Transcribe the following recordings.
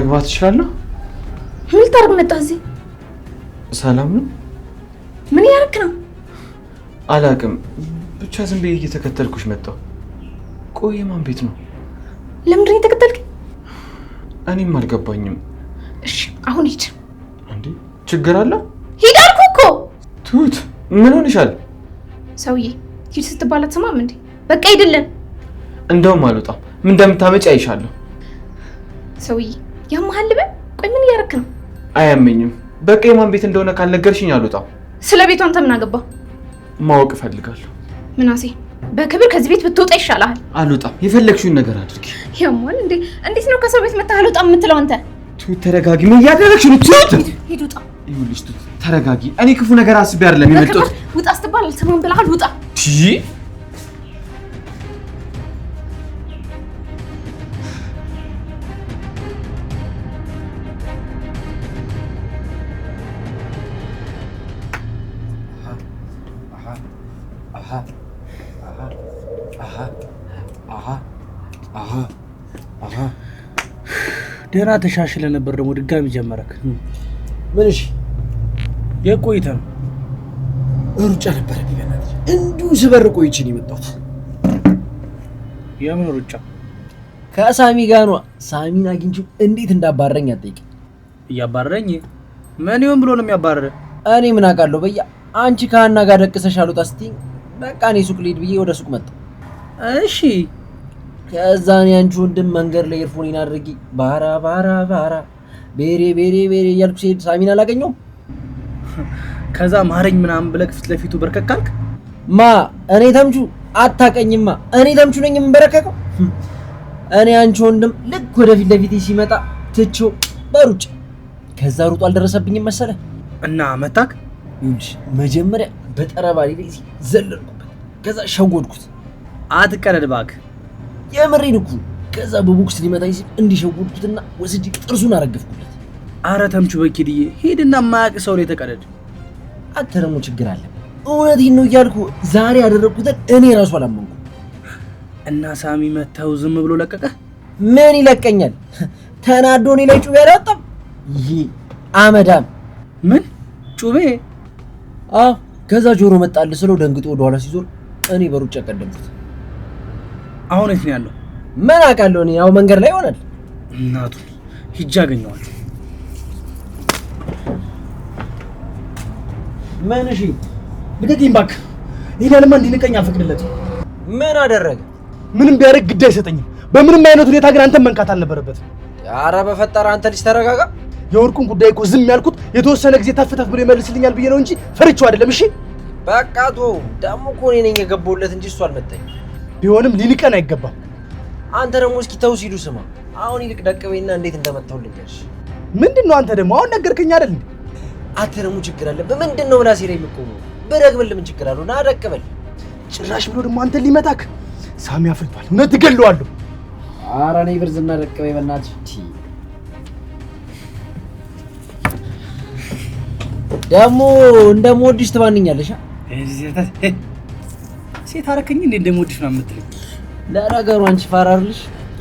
መግባት እችላለሁ? ምን ልታረግ መጣህ እዚህ? ሰላም ነው? ምን ያረክ ነው? አላውቅም፣ ብቻ ዝም ብዬ እየተከተልኩሽ መጣሁ። ቆይ ማን ቤት ነው? ለምንድን ነው የተከተልክ? እኔም አልገባኝም። እሺ አሁን ሂድ። እንዴ ችግር አለ? ሂድ አልኩህ እኮ። ትሁት ምን ሆነሻል? ሰውዬ ሂድ ስትባል አትሰማም እንዴ? በቃ ሂድልን። እንደውም አልወጣም። ምን እንደምታመጪ አይሻለሁ። ሰውዬ ያመሃል በል። ቆይ ምን እያረክ ነው? አያመኝም። በቃ የማን ቤት እንደሆነ ካልነገርሽኝ አልወጣም። ስለ ቤቱ አንተ ምን አገባ? ማወቅ እፈልጋለሁ። ምናሴ በክብር ከዚህ ቤት ብትወጣ ይሻላል። አልወጣም። የፈለግሽውን ነገር አድርጊ። ያሟል እንዴ? እንዴት ነው ከሰው ቤት መጣህ አልወጣም የምትለው አንተ? ትሁት ተረጋጊ። ምን እያደረግሽ ነው? ትሁት ሂድ ውጣ። ይኸውልሽ ትሁት ተረጋጊ። እኔ ክፉ ነገር አስቤ አይደለም የመጣሁት። ውጣ ስትባል አልሰማም ብለሃል። ውጣ። ደህና ተሻሽለ ነበር ደግሞ ድጋሚ ጀመረክ። ምን እሺ የቆይተ ነው ሩጫ ነበር ቢበናት እንዲሁ ስበር ቆይቼ ነው የመጣሁት። የምን ሩጫ? ከሳሚ ጋር ነው። ሳሚን አግኝቼው እንዴት እንዳባረረኝ አትጠይቅ። እያባረረኝ ምን ይሁን ብሎ ነው የሚያባረረ? እኔ ምን አውቃለሁ። በያ አንቺ ከሀና ጋር ደቅሰሽ አልወጣ ስትይኝ በቃ እኔ ሱቅ ልሂድ ብዬ ወደ ሱቅ መጣሁ። እሺ ከዛ እኔ አንቺ ወንድም መንገድ ላይ ኤርፎኔን አድርጊ ባራ ባራ ባራ ቤሬ ቤሬ ቤሬ እያልኩ ሲሄድ ሳሚን አላገኘውም። ከዛ ማረኝ ምናምን ብለህ ፊት ለፊቱ በርከክ አልክ። ማ እኔ ተምቹ አታቀኝማ። እኔ ተምቹ ነኝ የምበረከከው። እኔ አንቺ ወንድም ልክ ወደ ፊት ለፊቴ ሲመጣ ትቼው በሩጭ ከዛ ሩጦ አልደረሰብኝም መሰለ እና መታክ። ይኸውልሽ መጀመሪያ በጠረባሪ ላይ ዘለልኩበት። ከዛ ሸጎድኩት። አትቀለድ እባክህ። የምሬን እኮ። ከዛ በቦክስ ሊመታኝ ሲል እንዲሸጎድኩትና ወስጄ ጥርሱን አረገፍኩለት። አረ ተምቹ በኪድዬ ሄድና የማያውቅ ሰው ላይ ተቀለድ። አንተ ደግሞ ችግር አለ። እውነቴን ነው እያልኩ ዛሬ ያደረኩትን እኔ ራሱ አላመንኩም። እና ሳሚ መተው ዝም ብሎ ለቀቀህ? ምን ይለቀኛል? ተናዶ እኔ ላይ ጩቤ አላወጣም። ይሄ አመዳም። ምን ጩቤ? አዎ። ከዛ ጆሮ መጣል ስለው ደንግጦ ወደ ኋላ ሲዞር እኔ በሩጫ ቀደምኩት። አሁን የት ነው ያለው? ምን አውቃለሁ እኔ። ያው መንገድ ላይ ይሆናል። እናቱ ሂጅ አገኘዋለሁ። ምን? እሺ ልቀቂኝ እባክህ። ይሄንማ እንዲንቀኝ አልፈቅድለትም። ምን አደረገ? ምንም ቢያደርግ ግድ አይሰጠኝም። በምንም አይነት ሁኔታ ግን አንተን መንካት አልነበረበትም። ኧረ በፈጠረ አንተ ልጅ ተረጋጋ። የወርቁን ጉዳይ እኮ ዝም ያልኩት የተወሰነ ጊዜ ተፍተፍ ብሎ ይመልስልኛል ብዬ ነው እንጂ ፈርቼው አይደለም። እሺ በቃ ቶ ደግሞ እኮ እኔ ነኝ የገባሁለት እንጂ እሱ አልመጣኝ። ቢሆንም ሊንቀን አይገባም። አንተ ደግሞ እስኪ ተው ሲሉ ስማ። አሁን ይልቅ ደቅበይና እንዴት እንደመጣሁልኛል። ምንድነው አንተ ደግሞ አሁን ነገርከኝ አይደል? አንተ ደግሞ ችግር አለብህ። ምንድነው ብላ ሲለኝ የምትቆመው? በደግበል ምን ችግር አለው? ና ደቅበል። ጭራሽ ብሎ ደግሞ አንተን ሊመታክ። ሳሚ አፍልቷል። እውነት እገለዋለሁ። ኧረ እኔ ብርዝና ደቅበይ በእናትህ። ደግሞ እንደምወድሽ ትባንኛለሽ። ሴት አረከኝ እንዴ እንደምወድሽ ነው የምትለኝ? ለነገሩ አንቺ ፋራርልሽ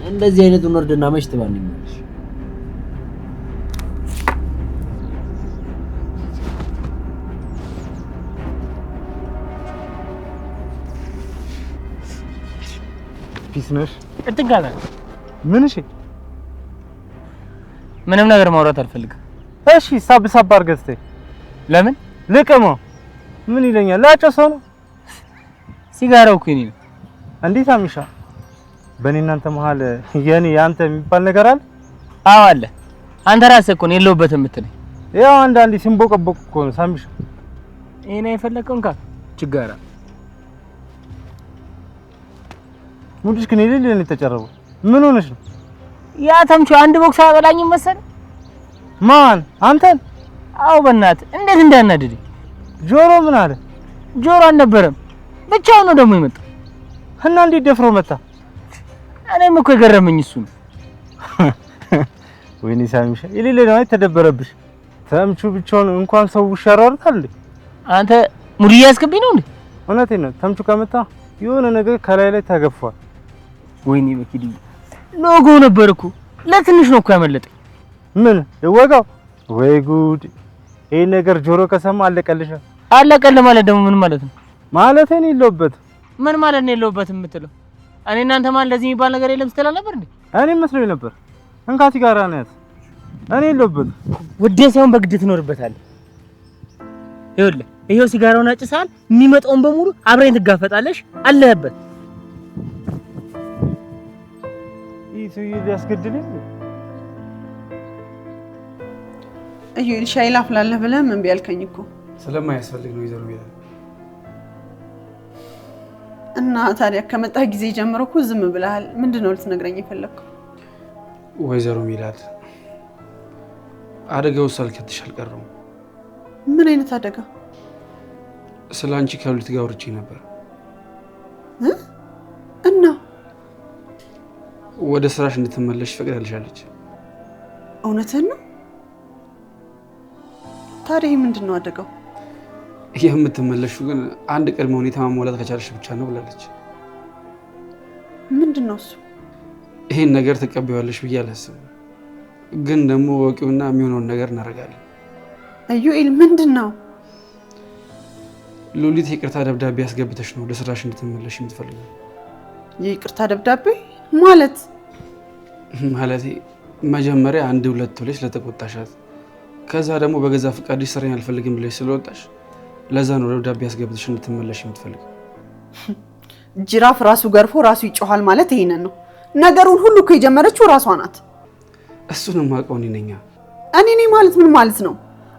እንደዚህ አይነቱን ወርድና መች ትባንኛለሽ? ፒስ ነሽ? እትጋለ ምን? እሺ ምንም ነገር ማውራት አልፈልግም። እሺ ሳብ ሳብ አድርገህ እስኪ። ለምን ልቅመው? ምን ይለኛል? ላጨሰው ነው። ሲጋራው እኮ ነው። እንዴት አምሻ? በእኔ እናንተ መሀል የኔ ያንተ የሚባል ነገር አለ? አዎ አለ። አንተ ራስህ እኮ ነው የለውበትም የምትለኝ። ያው አንዳንዴ ሲንቦቀቦቅ እኮ ነው ሳምሻ። ይሄ ነው የፈለከው እንካ ችጋራ ሙድሽ ግን ይልል ነው የተጨረበው። ምን ሆነሽ ነው? ያ ተምቹ አንድ ቦክስ አበላኝም መሰል። ማን? አንተን? አዎ በእናትህ እንዴት እንዳናደደ። ጆሮ ምን አለ? ጆሮ አልነበረም ብቻውን ነው ደግሞ የመጣው። እና እንዴት ደፍሮ መጣ? እኔም እኮ የገረመኝ እሱ ነው። ወይኔ ሳሚሻ ይልል ነው የተደበረብሽ። ተምቹ ብቻውን እንኳን ሰው ይሻራርታል። አንተ ሙድ ያስከብኝ ነው እንዴ? እውነቴን ነው። ተምቹ ከመጣ የሆነ ነገር ከላይ ላይ ተገፏል። ወይኔ በኪዲ ሎጎ ነበር እኮ ለትንሽ ነው እኮ ያመለጠኝ። ምን ይወጋው? ወይ ጉድ! ይሄ ነገር ጆሮ ከሰማ አለቀልሽ። አለቀል ማለት ደግሞ ምን ማለት ነው? ማለት እኔ የለሁበት። ምን ማለት ነው የለሁበት የምትለው? እኔ እናንተ ማለት ለዚህ የሚባል ነገር የለም ስትል ነበር እንዴ? እኔ መስሎኝ ነበር። እንካቲ ጋር ናት። እኔ የለሁበት። ውዴ ሳይሆን በግድ ትኖርበታለህ። ይኸውልህ ይሄው ሲጋራውን አጭሳል፣ የሚመጣውን በሙሉ አብረን ትጋፈጣለሽ። አለህበት። ይሄ ሊያስገድልኝ እዩል ሻይ ላፍላለህ ብለህ ምን ቢያልከኝ እኮ ስለማያስፈልግ ነው ይዘሩ ይላል። እና ታዲያ ከመጣህ ጊዜ ጀምሮ እኮ ዝም ብለሃል። ምንድነው ልትነግረኝ የፈለግከው? ወይዘሮ ሚላት አደጋው ሳልከትሽ አልቀረሁም። ምን አይነት አደጋ? ስላንቺ ከሉሊት ጋር ወርቼ ነበር እና ወደ ስራሽ እንድትመለሽ ፈቅዳልሻለች። እውነትህን ነው? ታዲያ ምንድነው አደጋው? የምትመለሹ ግን አንድ ቅድመ ሁኔታ ማሟላት ከቻለሽ ብቻ ነው ብላለች። ምንድነው እሱ? ይሄን ነገር ተቀበያለሽ ብዬ አላስብም፣ ግን ደግሞ ወቂውና የሚሆነውን ነገር እናደርጋለን። እዩኤል ምንድነው? ሉሊት የይቅርታ ደብዳቤ ያስገብተሽ ነው ወደ ስራሽ እንድትመለሽ የምትፈልገው። የይቅርታ ደብዳቤ ማለት? ማለቴ መጀመሪያ አንድ ሁለት ብለሽ ለተቆጣሻት፣ ከዛ ደግሞ በገዛ ፈቃድሽ ስራዬን አልፈልግም ብለሽ ስለወጣሽ ለዛ ነው ደብዳቤ ያስገብተሽ እንድትመለሽ የምትፈልገው። ጅራፍ ራሱ ገርፎ ራሱ ይጮሃል ማለት ይሄንን ነው። ነገሩን ሁሉ እኮ የጀመረችው ራሷ ናት። እሱንም አውቀው እኔ ነኝ። እኔ ነኝ ማለት ምን ማለት ነው?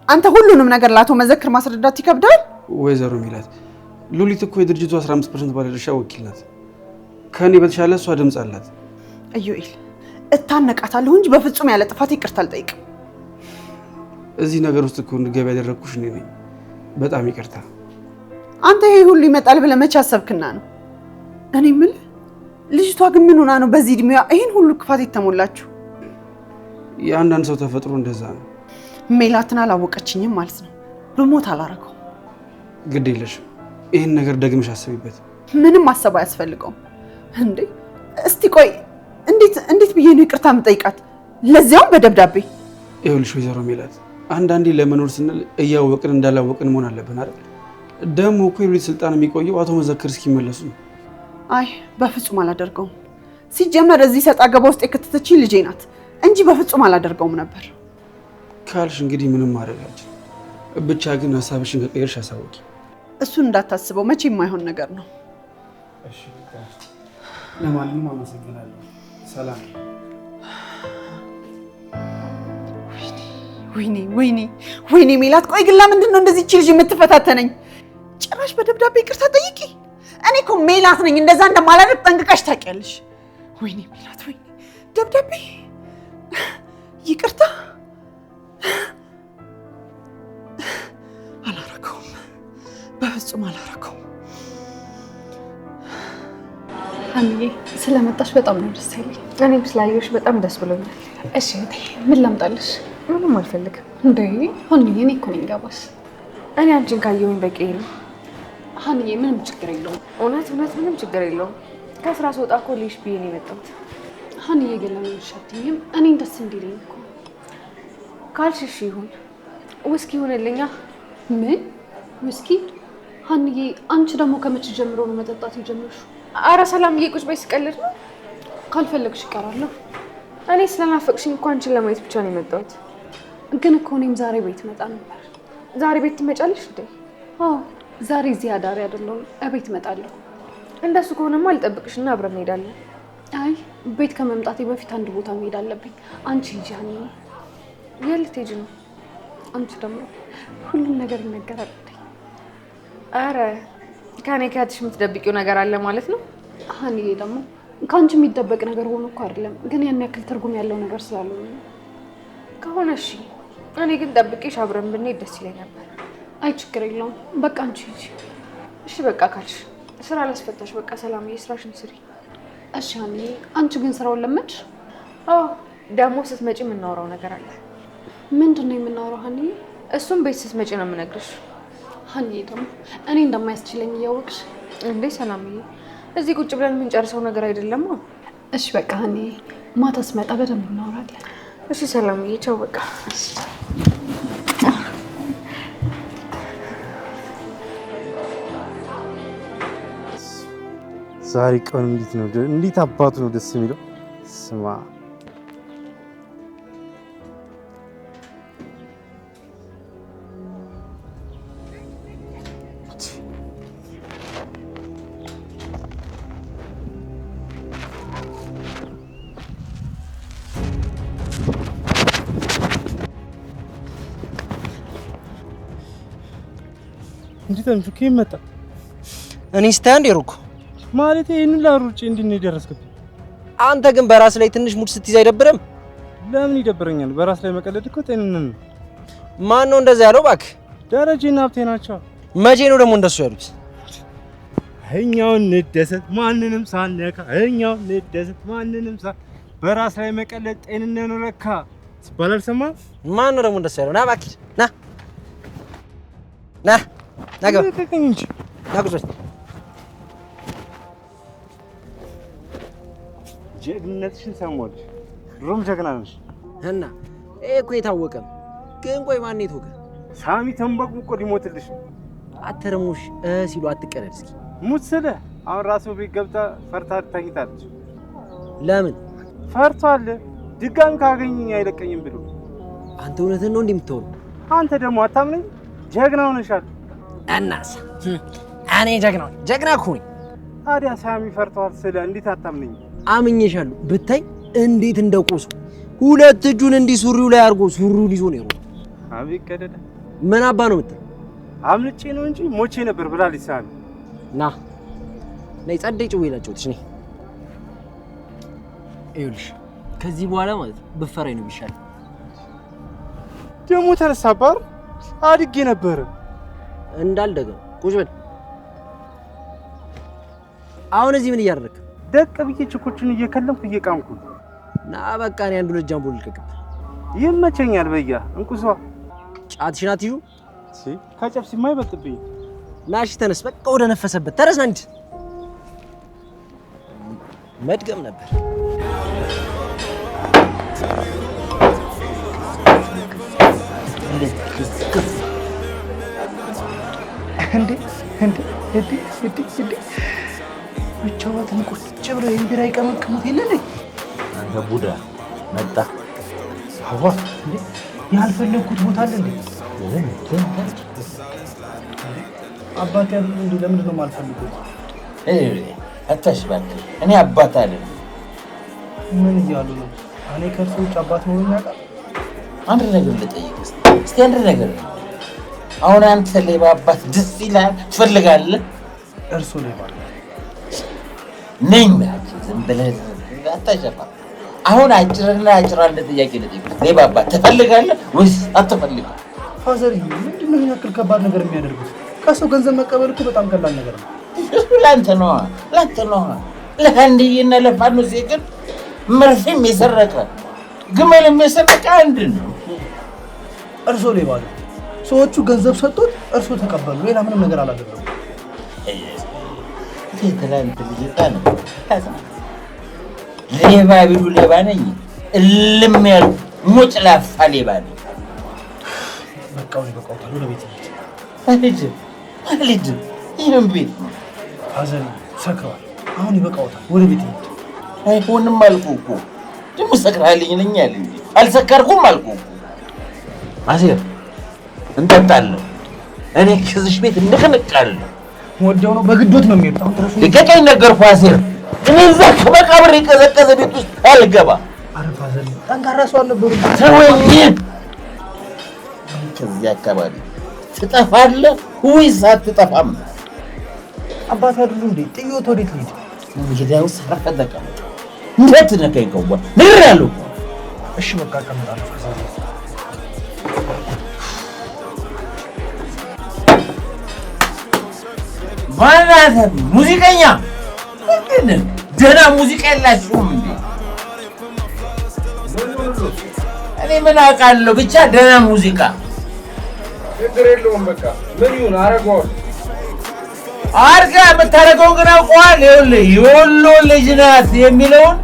አንተ ሁሉንም ነገር ለአቶ መዘክር ማስረዳት ይከብዳል። ወይዘሮ ሚላት ሉሊት እኮ የድርጅቱ 15% ባለድርሻ ወኪል ናት። ከኔ በተሻለ እሷ ድምፅ አላት። እዩኤል እታነቃታለሁ እንጂ በፍጹም ያለ ጥፋት ይቅርታ አልጠይቅም። እዚህ ነገር ውስጥ እኮ እንድገባ ያደረኩሽ እኔ ነኝ። በጣም ይቅርታ። አንተ ይሄ ሁሉ ይመጣል ብለህ መቼ አሰብክና ነው? እኔ የምልህ ልጅቷ ግን ምን ሆና ነው በዚህ እድሜዋ ይሄን ሁሉ ክፋት የተሞላችሁ? የአንዳንድ ሰው ተፈጥሮ እንደዛ ነው። ሜላትን አላወቀችኝም ማለት ነው። ብሞት አላረገው። ግድ የለሽም። ይህን ነገር ደግመሽ አስቢበት። ምንም ማሰብ አያስፈልገውም። እንዴ እስቲ ቆይ እንዴት ብዬ ነው ይቅርታ የምጠይቃት? ለዚያውም በደብዳቤ። ይኸውልሽ ወይዘሮ ሜላት አንዳንዴ ለመኖር ስንል እያወቅን እንዳላወቅን መሆን አለብን አይደል? ደግሞ እኮ የሉሊት ስልጣን የሚቆየው አቶ መዘክር እስኪመለሱ ነው። አይ በፍጹም አላደርገውም። ሲጀመር እዚህ ሰጣ ገባ ውስጥ የከተተችኝ ልጄ ናት እንጂ በፍጹም አላደርገውም ነበር። ካልሽ እንግዲህ ምንም ማድረግ አልችልም። ብቻ ግን ሀሳብሽን ከቀየርሽ አሳውቂ። እሱን እንዳታስበው፣ መቼ የማይሆን ነገር ነው። እሺ ለማንኛውም አመሰግናለሁ። ሰላም። ወይኔ ሜላት፣ ቆይ ግን ለምንድን ነው እንደዚህ ልጅ የምትፈታተነኝ? ጭራሽ በደብዳቤ ይቅርታ ጠይቂ። እኔ እኮ ሜላት ነኝ፣ እንደዛ እንደማላደርግ ጠንቅቀሽ ታውቂያለሽ። ወይኔ ሜላት፣ ወይኔ ደብዳቤ ይቅርታ አላረገውም፣ በፍጹም አላረገውም። አንዬ ስለመጣሽ በጣም ነው ደስ ያለኝ። እኔም ስላየሁሽ በጣም ደስ ብሎኛል። እሺ ምን ላምጣልሽ? ምንም አልፈልግም። እንዴ አንዬ እኔ እኮ ነኝ ገባሽ። እኔ አንቺን ካየሁኝ በቂ ነው። አንዬ ምንም ችግር የለውም። እውነት ምንም ችግር የለውም። ከስራ ስወጣ እኮ ልሽ ብዬ ነው የመጣሁት። አንዬ ግን ለምን ሻትኝም? እኔን ደስ እንዲለኝ እኮ ካልሽ እሺ ይሁን። ውስኪ ይሁንልኛ። ምን ውስኪ? አንዬ አንቺ ደግሞ ከመቼ ጀምሮ ነው መጠጣት የጀመርሽው? አረ ሰላምዬ ቁጭ በይ፣ ስቀልድ ነው። ካልፈለግሽ እቀራለሁ። እኔ ስለናፈቅሽኝ እኮ አንቺን ለማየት ብቻ ነው የመጣሁት። ግን እኮ እኔም ዛሬ ቤት መጣ ነበር። ዛሬ ቤት ትመጫለሽ እንዴ? አዎ ዛሬ እዚህ አዳሪ አይደለሁም፣ እቤት እመጣለሁ። እንደሱ ከሆነማ አልጠብቅሽና አብረን እንሄዳለን። አይ ቤት ከመምጣቴ በፊት አንድ ቦታ መሄድ አለብኝ። አንቺ ሂጂ አንዬ። የት ልትሄጂ ነው? አንቺ ደግሞ ሁሉም ነገር ይነገራል። አረ ከኔ ከእህትሽ የምትደብቂው ነገር አለ ማለት ነው? አንዬ ደግሞ ከአንቺ የሚደበቅ ነገር ሆኖ እኮ አይደለም፣ ግን ያን ያክል ትርጉም ያለው ነገር ስላለው ነው። ከሆነ እሺ። እኔ ግን ጠብቄሽ አብረን ብንሄድ ደስ ይለኝ ነበር። አይ ችግር የለውም፣ በቃ አንቺ ሂጂ። እሺ በቃ ካልሽ ስራ ላስፈታሽ። በቃ ሰላምዬ ስራሽን ስሪ። እሺ አንዬ። አንቺ ግን ስራውን ለመድሽ? አዎ ደግሞ ስትመጪ የምናወራው ነገር አለ። ምንድን ነው የምናወራው አንዬ? እሱም ቤት ስትመጪ ነው የምነግርሽ። አንዬ ደግሞ እኔ እንደማያስችለኝ እያወቅሽ እንዴ? ሰላምዬ እዚህ ቁጭ ብለን የምንጨርሰው ነገር አይደለም። እሺ በቃ አንዬ፣ ማታ ስመጣ በደንብ እናወራለን። እሺ ሰላምዬ፣ ቻው በቃ። ዛሬ ቀን እንዴት አባቱ ነው ደስ የሚለው። ስማ እንዴት አንቺ ከመጣ እኔ ስታንድ ይሩኩ ማለት ይሄንን ላሩጭ እንዴት ነው የደረስክብኝ? አንተ ግን በራስ ላይ ትንሽ ሙድ ስትይዝ አይደብርም? ለምን ይደብረኛል? በራስ ላይ መቀለድ እኮ ጤንነት ነው። ማን ነው እንደዛ ያለው? እባክህ ደረጀና ሀብቴ ናቸው። መቼ ነው ደግሞ እንደሱ ያሉት? እኛው እንደሰት ማንንም ሳነካ፣ እኛው እንደሰት ማንንም በራስ ላይ መቀለድ ጤንነት ነው ለካ ሲባል አልሰማህም? ማን ነው ደግሞ እንደሱ ያለው? ና እባክህ ና ና ና ገባ እንጂ ና ቁጭ ጀግንነትሽን ሰሞልሽ ድሮም ጀግና ነሽ እና ይሄ እኮ የታወቀ ነው። ግን ቆይ ማን የተወቀ? ሳሚ ተንበቅብቆ ሊሞትልሽ አተረሙሽ ሲሉ አትቀረድ እስኪ ሙት ስለ አሁን ራሱ ቤት ገብታ ፈርታ ተኝታለች። ለምን ፈርቷል? ድጋሚ ካገኘኝ አይለቀኝም ብሎ። አንተ እውነትን ነው እንደምትወሩ? አንተ ደግሞ አታምነኝ? ጀግና ሆነሻል። እናስ እኔ ጀግና እኮ ነኝ። ታዲያ ሳሚ ፈርቷል ስለ እንዴት አታምነኝ? አምኜሻለሁ። ብታይ እንዴት እንደቆሱ ሁለት እጁን እንዲህ ሱሪው ላይ አድርጎ ሱሪውን ይዞ ነው የሮጠው። አቤት ቀደደ። ምን አባ ነው የምትለው? አምልጬ ነው እንጂ ሞቼ ነበር ብላለች ሳሚ። ና ነይ ጸደይ ጭው ይላጨውትሽ ነይ። ይኸውልሽ ከዚህ በኋላ ማለት ብፈራኝ ነው የሚሻለው። ደግሞ ተነሳባር አድጌ ነበር እንዳልደገም ቁጭ በል። አሁን እዚህ ምን እያደረክ? ደቅ ብዬ ችኮችን እየከለምኩ እየቃምኩ። ና በቃ እኔ አንዱ ልጅ ጃምቦ ልቀቅብ። ይመቸኛል። በያ እንቁሷ ጫትሽን አትይዙ ከጨብሲ የማይበልጥብኝ። ናሽ ተነስ፣ በቃ ወደ ነፈሰበት ተረስ። አንድ መድገም ነበር። እንዴ ብቻዋን ቁጭ ብለው የቢራ ይቀመቅሙት የለ አንተ ቡዳ መጣ። አዋ እንዴ ያልፈለኩት ቦታ አለ እንዴ? አባት ያሉ እንዴ ለምንድን ነው የማልፈልገው? አታሽባለህ። እኔ አባት አይደለም። ምን እያሉ ነው? እኔ ከእርሱ ውጭ አባት መሆኑን ያውቃል? አንድ ነገር ልጠይቅ እስቲ አንድ ነገር። አሁን አንተ ሌባ አባት ደስ ይላል ትፈልጋለህ? እርሱ ሌባ ነኝ ማለት ዝም ብለህ አታሸፋ። አሁን አጭርና አጭር አንድ ጥያቄ ልጠይቅ። ሌባ አባት ትፈልጋለህ ወይስ አትፈልግም? ፋዘር ምንድን ነው ያክል ከባድ ነገር የሚያደርጉት? ከሰው ገንዘብ መቀበል እኮ በጣም ቀላል ነገር ነው። እሱ ላንተ ነው ለአንድዬና ለፋኖሴ ግን መርፌም የሰረቀ ግመልም የሰረቀ አንድ ነው። እርሶ ሌባ ነው። ሰዎቹ ገንዘብ ሰጡት፣ እርሶ ተቀበሉ። ሌላ ምንም ነገር አላደረጉም። ትላንት ልጅታ ነው ሌባ ቢሉ ሌባ ነኝ። እልም ያሉ ሞጭላፋ ሌባ ነኝ። በቃው ይበቃውታል። ወደ ቤት አልሄድም። ይህም ቤት ነው። ፋዘር ሰክረዋል። አሁን ይበቃውታል። ወደ ቤት ሂድ። አይሆንም አልኩህ እኮ። ደግሞ ሰክራልኝ ነኝ ያለ እንጂ አልሰከርኩም አልኩህ እኮ። አሴር እንጠጣለን። እኔ ከዚህ ቤት እንቅንቃለሁ። ወዲያው ነው በግዶት ነው የሚሄዱት። አሁን ተረሱ ልቀቀኝ ነገርኩህ አሴር። እኔ እዛ ከመቃብር የቀዘቀዘ ቤት ውስጥ አልገባም። ኧረ ፋዘር ጠንካራ ሰው አልነበሩም። ተወኝ። ከዚህ አካባቢ ትጠፋለህ ወይስ አትጠፋም? አባት አይደሉ እንዴ? ጥዮት ወዴት ልሂድ? እንግዲያውስ አረፈህ ተቀመጥ። እንዳትነካኝ ከዋ ነግሬሃለሁ። እሺ በቃ እቀምጣለሁ። ማናት ሙዚቀኛ? ምንድን ደህና ሙዚቃ የላችሁም እንዴ? እኔ ምን አውቃለሁ፣ ብቻ ደህና ሙዚቃ። ችግር የለውም። በቃ ምን ይሁን አደርገዋለሁ። አድርገህ የምታደርገውን ግን አውቀዋል። ይኸውልህ የወሎ ልጅ ናት የሚለውን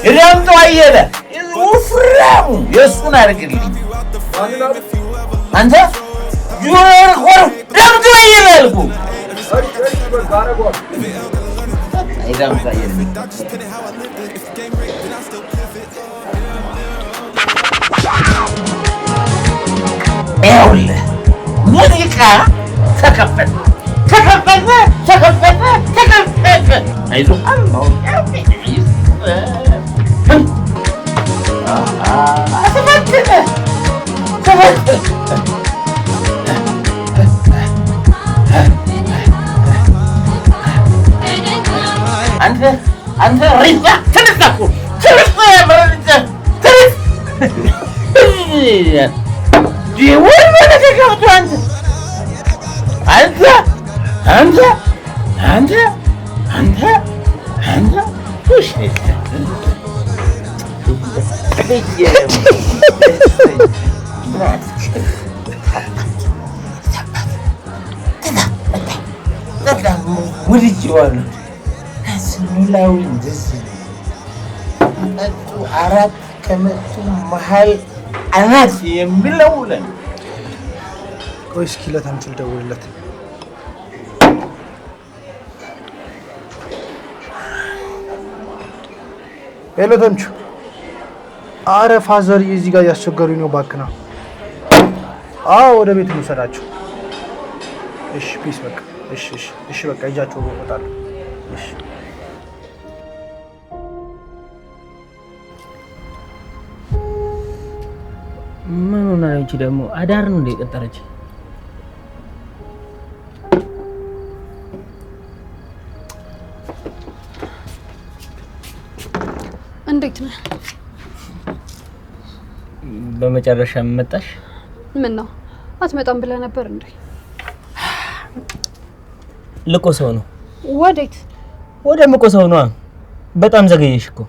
ዳምጦ አየለ ወፍራሙ የእሱን አድርግልኝ። አንተ ዳምጦ አየለ አልኩህ። ዳምጦ አየለ ይኸውልህ ሙዚቃ ተከፈተ። አይዞህ አንተ ሪዛ ተነሳኩ አራት ከመቶ መሀል አናት የሚለው ለን ቆይ እስኪ ለተምቹ ልደውልለት። ሄሎ ተምቹ። አረ ፋዘር እዚህ ጋር እያስቸገሩኝ ነው፣ እባክህ ና። አዎ ወደ ቤት እንውሰዳቸው። እሺ ፒስ በቃ እሺ በቃ እጃቸው እወጣለሁ። እሺ ምን ሆነ አንቺ ደግሞ አዳር ነው እንደ ቀጠረች? እንዴት ነህ? በመጨረሻ መጣሽ? ምን ነው አትመጣም ብለህ ነበር እንዴ? ልቆ ሰው ነው። ወዴት? ወደ ምቆ ሰው ነው። በጣም ዘገየሽ እኮ።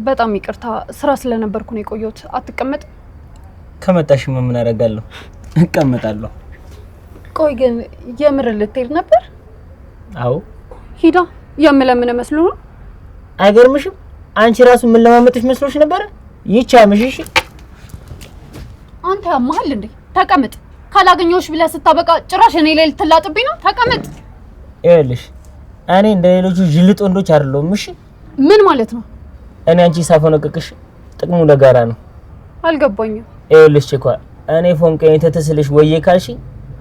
በጣም ይቅርታ፣ ስራ ስለነበርኩ ነው የቆየሁት። አትቀመጥ? ከመጣሽ ምን አደርጋለሁ? እቀመጣለሁ። ቆይ ግን የምር ልትሄድ ነበር? አዎ። ሂዳ የምለምን መስሎ ነው? አይገርምሽም? አንቺ ራሱ ምን ለማመጥሽ መስሎሽ ነበር? ይቻምሽ። እሺ አንተ ያማል እንዴ? ተቀመጥ። ካላገኘሁሽ ብለህ ስታበቃ ጭራሽ እኔ ላይ ልትላጥብኝ ነው? ተቀመጥ። ይኸውልሽ እኔ እንደ ሌሎቹ ጅልጥ ወንዶች አይደለሁም። እሺ ምን ማለት ነው? እኔ አንቺ ሳፈነቅቅሽ ጥቅሙ ለጋራ ነው። አልገባኝም። ይኸውልሽ እኮ እኔ ፎንቀኝ ተተስልሽ ወዬ ካልሽ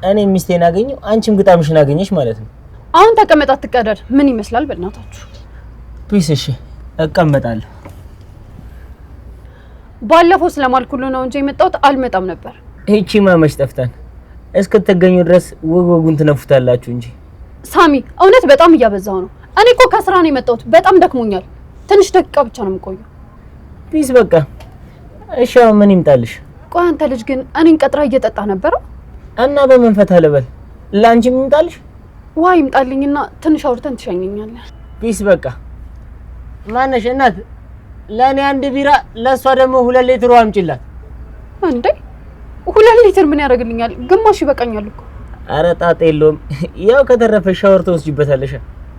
እኔ ሚስቴን አገኘው፣ አንቺም ግጣምሽን አገኘሽ ማለት ነው። አሁን ተቀመጥ፣ አትቀደድ። ምን ይመስላል በእናታችሁ? ፒስ። እሺ እቀመጣለሁ። ባለፈው ስለማልኩሉ ነው እንጂ የመጣሁት አልመጣም ነበር። እቺ ማመሽ ጠፍታን እስክትገኙ ድረስ ወጉን ትነፉታላችሁ እንጂ። ሳሚ እውነት በጣም እያበዛው ነው። እኔ እኮ ከስራ ነው የመጣሁት። በጣም ደክሞኛል። ትንሽ ደቂቃ ብቻ ነው የምቆየው። ፒስ በቃ እሺ። ምን ይምጣልሽ? ቆይ አንተ ልጅ ግን እኔን ቀጥራ እየጠጣ ነበር እና በምን ፈታ ልበል? ላንቺ ይምጣልሽ? ዋ ይምጣልኝና ትንሽ አውርተን ትሸኘኛለህ። ፒስ በቃ። ማነሽ እናት? ለኔ አንድ ቢራ ለሷ ደግሞ 2 ሊትር ውሃ አምጪላት። እንዴ 2 ሊትር ምን ያደርግልኛል? ግማሽ ይበቃኛል እኮ። ኧረ ጣጣ የለውም። ያው ከተረፈሽ ሻወር ተወስጂበታለሽ።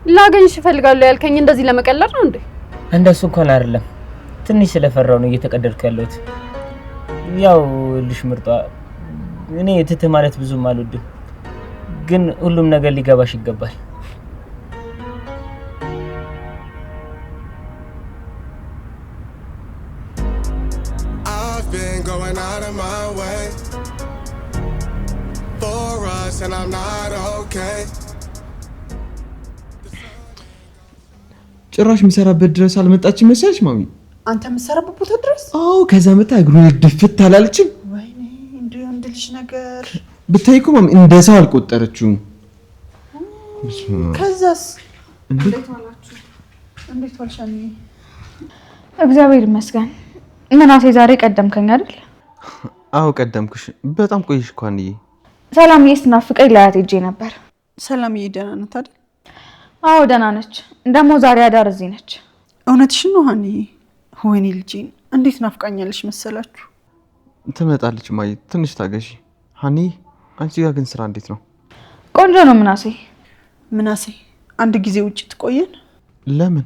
ላገኝሽ እፈልጋለሁ ያልከኝ እንደዚህ ለመቀለድ ነው እንዴ? እንደሱ እንኳን አይደለም። ትንሽ ስለፈራው ነው እየተቀደድኩ ያለሁት። ያው ልሽ ምርጧ እኔ ትት ማለት ብዙም አልወድም፣ ግን ሁሉም ነገር ሊገባሽ ይገባል። Been going out of my way for us and I'm not okay. ጭራሽ የሚሰራበት ድረስ አልመጣችም መሰለሽ ማሚ? አንተ የምትሰራበት ቦታ ድረስ? አዎ። ከዛ መጣ እግሩን ድፍት አላለችም? ወይኔ እንዲሁ እንደ ልጅ ነገር ብታይ እኮ ማሚ እንደ ሰው አልቆጠረችውም። ከዛስ እንዴት ዋላችሁ? እንዴት ዋልሻኒ? እግዚአብሔር ይመስገን። ምናሴ ዛሬ ቀደምከኝ አይደል? አዎ ቀደምኩሽ። በጣም ቆይሽ እኮ አንዬ። ሰላምዬ ስትናፍቀኝ ላያት ሄጄ ነበር። ሰላምዬ ደህና ናት አይደል? አዎ ደህና ነች። ደግሞ ዛሬ አዳር እዚህ ነች። እውነትሽን ነው ሀኒ? ወይኔ ልጄን እንዴት ናፍቃኛለሽ መሰላችሁ። ትመጣለች ማይ፣ ትንሽ ታገሺ። ሀኒ አንቺ ጋር ግን ስራ እንዴት ነው? ቆንጆ ነው ምናሴ። ምናሴ አንድ ጊዜ ውጪ ትቆየን? ለምን?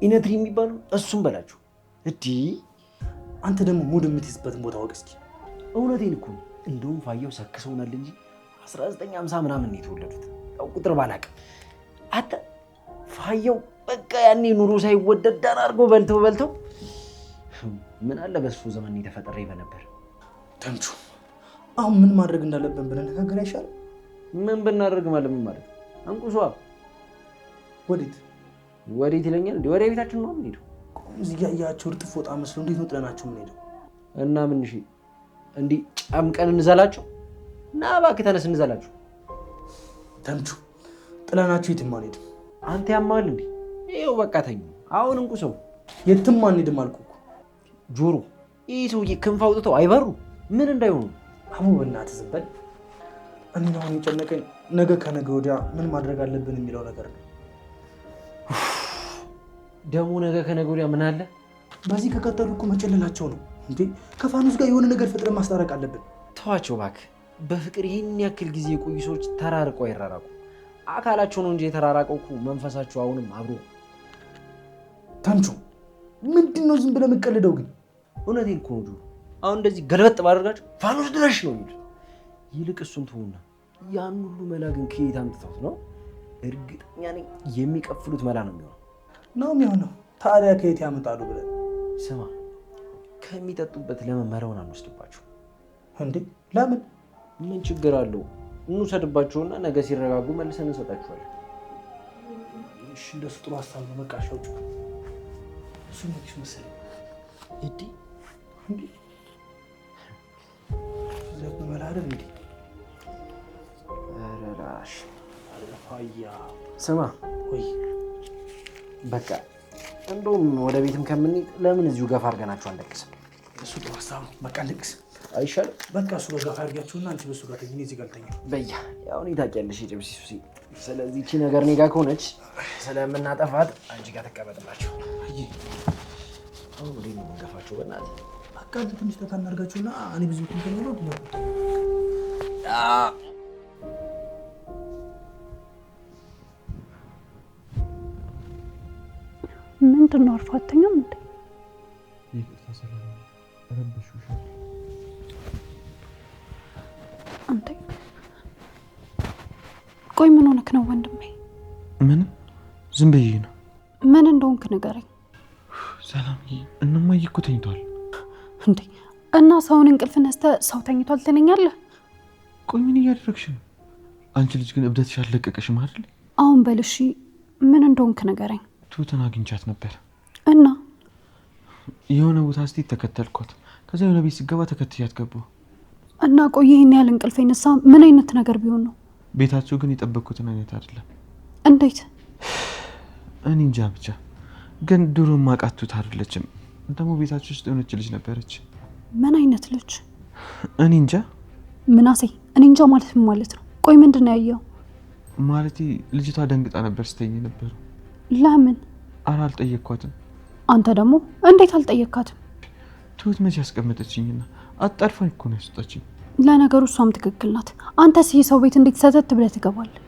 ኢነትሪ የሚባለው እሱም በላችሁ። እዲ አንተ ደግሞ ሙድ የምትይዝበትን ቦታ ወቅ እስኪ። እውነቴን እኮ ነው። እንደውም ፋየው ሰክሰውናል እንጂ 1950 ምናምን ነው የተወለዱት። ያው ቁጥር ባላቅም አተ ፋየው በቃ ያኔ ኑሮ ሳይወደድ ዳር አድርጎ በልተው ምን አለ በሱ ዘመን የተፈጠረ ነበር። ተምቹ አሁን ምን ማድረግ እንዳለብን ብንነጋገር አይሻልም? ምን ብናደርግ ማለት ምን ማለት አንቁሷ ወዴት ይለኛል እንዴ? ወደ ቤታችን ነው የምንሄደው። እዚህ ጋር ያያቸው እርጥፍ ወጣ መስሎ እንዴት ነው ጥለናቸው የምንሄደው? እና ምን እሺ እንዲህ ጨምቀን እንዘላቸው? እና እባክህ ተነስ እንዘላቸው። ተምቹ ጥለናቸው የትም አንሄድም። አንተ ያማል እንዴ? ይኸው በቃ ተኝ። አሁን እንቁሰው የትም አንሄድም አልኩህ እኮ። ጆሮ ይህ ሰውዬ ክንፍ አውጥተው አይበሩ ምን እንዳይሆኑ። አቡ በእናትህ ዝም በል። እኔ አሁን የጨነቀኝ ነገ ከነገ ወዲያ ምን ማድረግ አለብን የሚለው ነገር ነው። ደግሞ ነገ ከነገ ወዲያ ምን አለ? በዚህ ከቀጠሉ እኮ መጨለላቸው ነው እንዴ። ከፋኑስ ጋር የሆነ ነገር ፈጥረን ማስታረቅ አለብን። ተዋቸው እባክህ። በፍቅር ይህን ያክል ጊዜ የቆዩ ሰዎች ተራርቀው አይራራቁ። አካላቸው ነው እንጂ የተራራቀው እኮ መንፈሳቸው አሁንም አብሮ። ተምቹ ምንድን ነው ዝም ብለህ የምትቀልደው ግን? እውነቴን እኮ ነው። አሁን እንደዚህ ገልበጥ ባደርጋቸው ፋኖስ ድረሽ ነው የሚሉት። ይልቅ እሱን ተውና ያን ሁሉ መላ ግን ከየት አምጥተውት ነው? እርግጠኛ ነኝ የሚቀፍሉት መላ ነው የሚሆነው። ታዲያ ከየት ያመጣሉ ብለህ ስማ፣ ከሚጠጡበት ለምን መላውን አንወስድባቸው እንዴ? ለምን? ምን ችግር አለው? እንውሰድባቸውና ነገ ሲረጋጉ መልሰን እንሰጣቸዋለን። እሺ እንደሱ ጥሩ ሀሳብ ነው። በቃ ሻውጭ እሱ ነው መሰለኝ። እዲ ዘብ መላረብ እንዴ? አረራሽ አለፋያ ስማ ወይ በቃ እንደውም ወደ ቤትም ከምንሄድ ለምን እዚሁ ገፋ አድርገናቸው አንለቅስም? እሱ ጥሩ ሀሳብ ነው። በቃ ልቅስ አይሻልም? በቃ እሱ ጋር ገፋ አድርጋችሁና አንቺ በሱ ጋር ተኝኔ እዚህ ጋር ልተኛ። በያ ያው እኔ ታውቂያለሽ የጭብሲ ሱሲ። ስለዚህ እቺ ነገር እኔ ጋር ከሆነች ስለምናጠፋት አንቺ ጋር ተቀመጥላችሁ። አሁን ወደ ነው የምንገፋቸው። በእናትህ በቃ ትንሽ ተታ እናድርጋችሁና እኔ ብዙ እንትን ነው ነው ምንድን ነው አርፎ አትተኛም እንዴ? ይቅርታ ሰላም ረበሽኩሽ። አንተ ቆይ ምን ሆነክ ነው ወንድሜ? ምንም ዝም ብዬ ነው። ምን እንደሆንክ ንገረኝ። ሰላምዬ እነማዬ እኮ ተኝቷል። እንዴ እና ሰውን እንቅልፍ ነስተህ ሰው ተኝቷል ትለኛለህ? ቆይ ምን እያደረግሽ ነው? አንቺ ልጅ ግን እብደትሽ አልለቀቀሽም አይደል? አሁን በል እሺ ምን እንደሆንክ ንገረኝ። ትሁትን አግኝቻት ነበር እና የሆነ ቦታ እስቲ ተከተልኳት። ከዛ የሆነ ቤት ሲገባ ተከትያት ገባሁ። እና ቆይ ይሄን ያህል እንቅልፍ ይነሳ ምን አይነት ነገር ቢሆን ነው? ቤታቸው ግን የጠበቅኩትን አይነት አይደለም። እንዴት? እኔ እንጃ ብቻ ግን ድሮ ማውቃት ትሁት አይደለችም። ደግሞ ቤታቸው ውስጥ የሆነች ልጅ ነበረች። ምን አይነት ልጅ? እኔ እንጃ ምናሴ እኔ እንጃ ማለት ምን ማለት ነው? ቆይ ምንድን ነው ያየው? ማለቴ ልጅቷ ደንግጣ ነበር ስተኝ ነበር። ለምን? ኧረ አልጠየቅኳትም። አንተ ደግሞ እንዴት አልጠየቅካትም? ትሁት መቼ ያስቀመጠችኝና አጣርፋኝ እኮ ነው ያስወጣችኝ። ለነገሩ እሷም ትክክል ናት። አንተስ ይህ ሰው ቤት እንዴት ሰተት ብለህ ትገባለህ?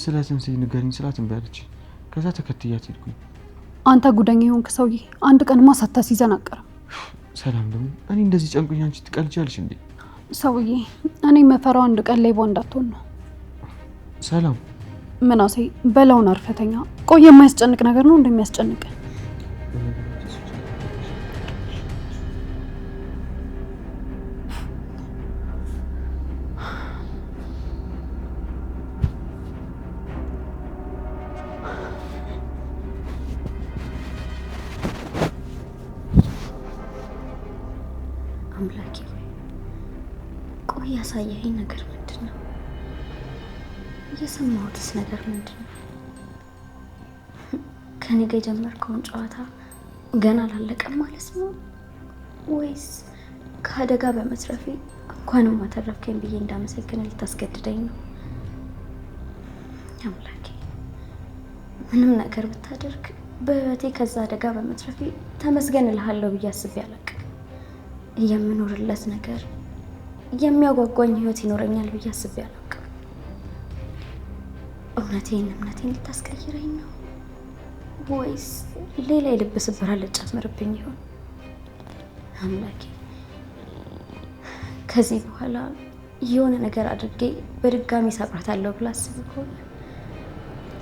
ስለ ስንሴ ንገሪኝ ስላት እምቢ አለችኝ። ከዛ ተከትያት ሄድኩኝ። አንተ ጉደኛ የሆንክ ሰውዬ አንድ ቀንማ ሳታስይዘን አቀረም። ሰላም ደግሞ እኔ እንደዚህ ጨንቆኝ አንቺ ትቀልጃለሽ እንዴ? ሰውዬ እኔ መፈራው አንድ ቀን ሌባ እንዳትሆን ነው። ሰላም ምናሴ በላውን አርፈተኛ። ቆይ የማያስጨንቅ ነገር ነው እንደሚያስጨንቅ። አምላኬ ቆይ ያሳየኸኝ ነገር ምንድን ነው? የሰማሁትስ ነገር ምንድን ነው? ከኔ ጋር የጀመርከውን ጨዋታ ገና አላለቀም ማለት ነው ወይስ ከአደጋ በመትረፌ እንኳንም አተረፍከኝ ብዬ እንዳመሰግን ልታስገድደኝ ነው? አምላኬ ምንም ነገር ብታደርግ በህይወቴ ከዛ አደጋ በመትረፌ ተመስገን እልሃለሁ ብዬ አስቤ አላውቅም። የምኖርለት ነገር የሚያጓጓኝ ህይወት ይኖረኛል ብዬ አስቤ አላውቅም። እውነቴን ልታስቀይረኝ ነው ወይስ ሌላ የልብ ስብራት ልጨምርብኝ ይሆን? አምላኬ ከዚህ በኋላ የሆነ ነገር አድርጌ በድጋሚ ሰብራታለሁ ብላ አስብ ከሆነ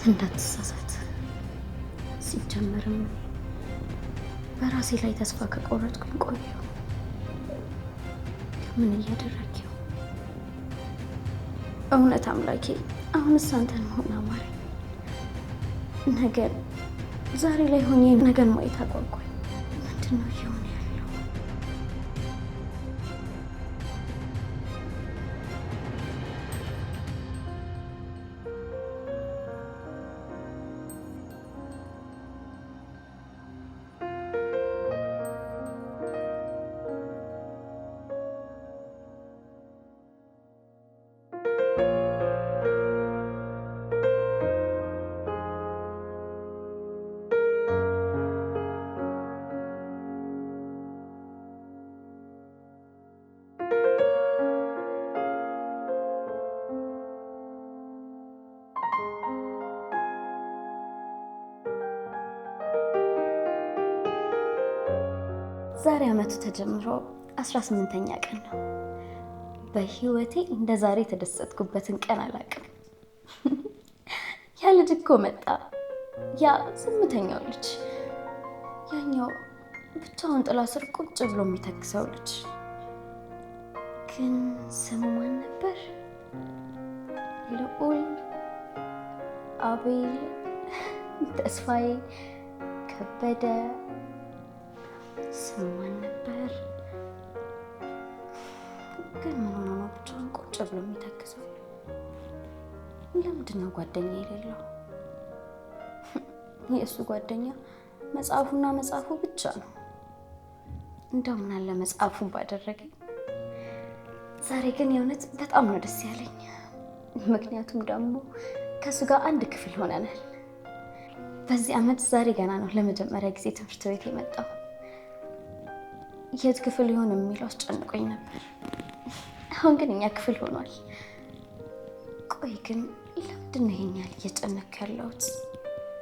እንዳትሳሳት። ሲጀመርም በራሴ ላይ ተስፋ ከቆረጥኩኝ ቆየሁ። ምን እያደረግው? እውነት አምላኬ አሁንስ አንተን መሆን አማረኝ። ነገር ዛሬ ላይ ሆኜ ነገን ማየት አጓጓኝ። ምንድን ነው እየሆነ ያለው? ዛሬ አመቱ ተጀምሮ 18ኛ ቀን ነው። በህይወቴ እንደ ዛሬ የተደሰትኩበትን ቀን አላውቅም። ያ ልጅ እኮ መጣ። ያ ዝምተኛው ልጅ፣ ያኛው ብቻውን ጥላ ስር ቁጭ ብሎ የሚተክሰው ልጅ። ግን ስሙ ማን ነበር? ልዑል፣ አቤል፣ ተስፋዬ፣ ከበደ ስሙ ማን ነበር? ግን ምን ሆኖ ነው ብቻውን ቁጭ ብሎ የሚተክሰው? ለምንድን ነው ጓደኛ የሌለው? የእሱ ጓደኛ መጽሐፉና መጽሐፉ ብቻ ነው። እንደው ምን አለ መጽሐፉን ባደረገኝ። ዛሬ ግን የእውነት በጣም ነው ደስ ያለኝ። ምክንያቱም ደግሞ ከእሱ ጋር አንድ ክፍል ሆነናል። በዚህ አመት ዛሬ ገና ነው ለመጀመሪያ ጊዜ ትምህርት ቤት የመጣው። የት ክፍል ይሆን የሚለው አስጨንቆኝ ነበር። አሁን ግን እኛ ክፍል ሆኗል። ቆይ ግን ለምንድን ነው ይሄን ያህል እየጨነኩ ያለሁት?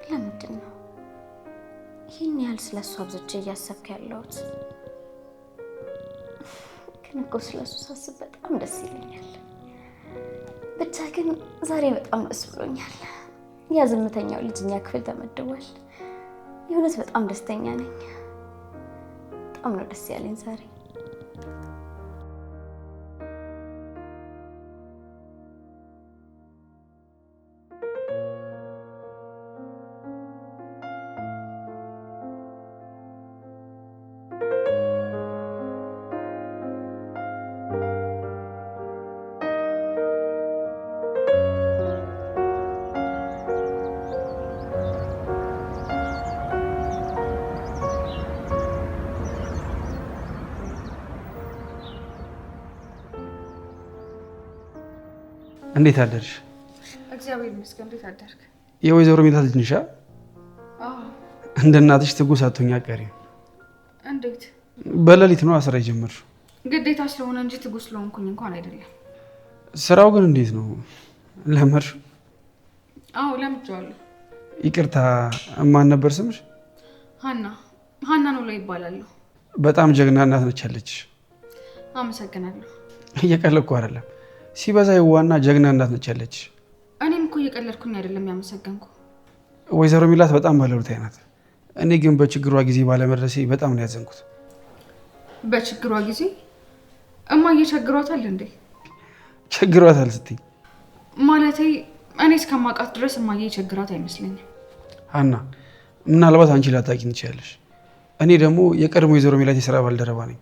ለምንድን ነው ይሄን ያህል ስለሱ አብዝቼ እያሰብኩ ያለሁት? ግን እኮ ስለሱ ሳስብ በጣም ደስ ይለኛል። ብቻ ግን ዛሬ በጣም ደስ ብሎኛል። ያ ዝምተኛው ልጅ እኛ ክፍል ተመድቧል። የእውነት በጣም ደስተኛ ነኝ። በጣም ነው ደስ ያለኝ ዛሬ። እንዴት አደርሽ? እግዚአብሔር ይመስገን። እንዴት አደርክ? የወይዘሮ ሜላት ልጅ ነሽ? አዎ። እንደ እናትሽ ትጉስ አትሆኝ አትቀሪም። እንዴት? በሌሊት ነው ስራ የጀመርሽው? ግዴታ ስለሆነ እንጂ ትጉስ ስለሆንኩኝ እንኳን አይደለም። ስራው ግን እንዴት ነው ለመርሽ? አዎ ለምጄዋለሁ። ይቅርታ ማን ነበር ስምሽ? ሀና ነው ላይ ይባላለሁ። በጣም ጀግና እናት ነች ያለችሽ። አመሰግናለሁ። እየቀለድኩ አይደለም። ሲበዛ የዋና ጀግና እናት ነች ያለችሽ። እኔም እኮ እየቀለድኩኝ አይደለም ያመሰገንኩ። ወይዘሮ ሜላት በጣም ባለውለታዬ ናት። እኔ ግን በችግሯ ጊዜ ባለመድረሴ በጣም ነው ያዘንኩት። በችግሯ ጊዜ? እማዬ ቸግሯታል እንዴ? ቸግሯታል ስትይ? ማለቴ እኔ እስከማውቃት ድረስ እማዬ ቸግራት አይመስለኝም። ሀና፣ ምናልባት አንቺ ላታውቂኝ ትችያለሽ። እኔ ደግሞ የቀድሞ ወይዘሮ ሜላት የስራ ባልደረባ ነኝ።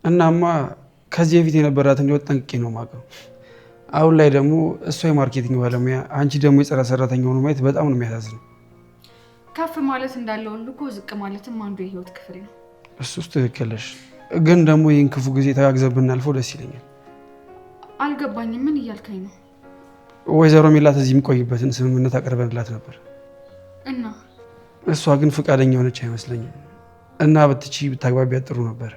እናማ ከዚህ በፊት የነበራትን ህይወት ጠንቅቄ ነው የማውቀው። አሁን ላይ ደግሞ እሷ የማርኬቲንግ ባለሙያ፣ አንቺ ደግሞ የጸረ ሰራተኛ ሆኖ ማየት በጣም ነው የሚያሳዝነው። ከፍ ማለት እንዳለው ሁሉ እኮ ዝቅ ማለትም አንዱ የህይወት ክፍል ነው። እሱስ ትክክል ነሽ። ግን ደግሞ ይህን ክፉ ጊዜ ተጋግዘን ብናልፈው ደስ ይለኛል። አልገባኝም። ምን እያልከኝ ነው? ወይዘሮ ሜላት እዚህ የሚቆይበትን ስምምነት አቅርበንላት ነበር እና እሷ ግን ፈቃደኛ ሆነች አይመስለኝም። እና ብትቺ ብታግባቢያት ጥሩ ነበር።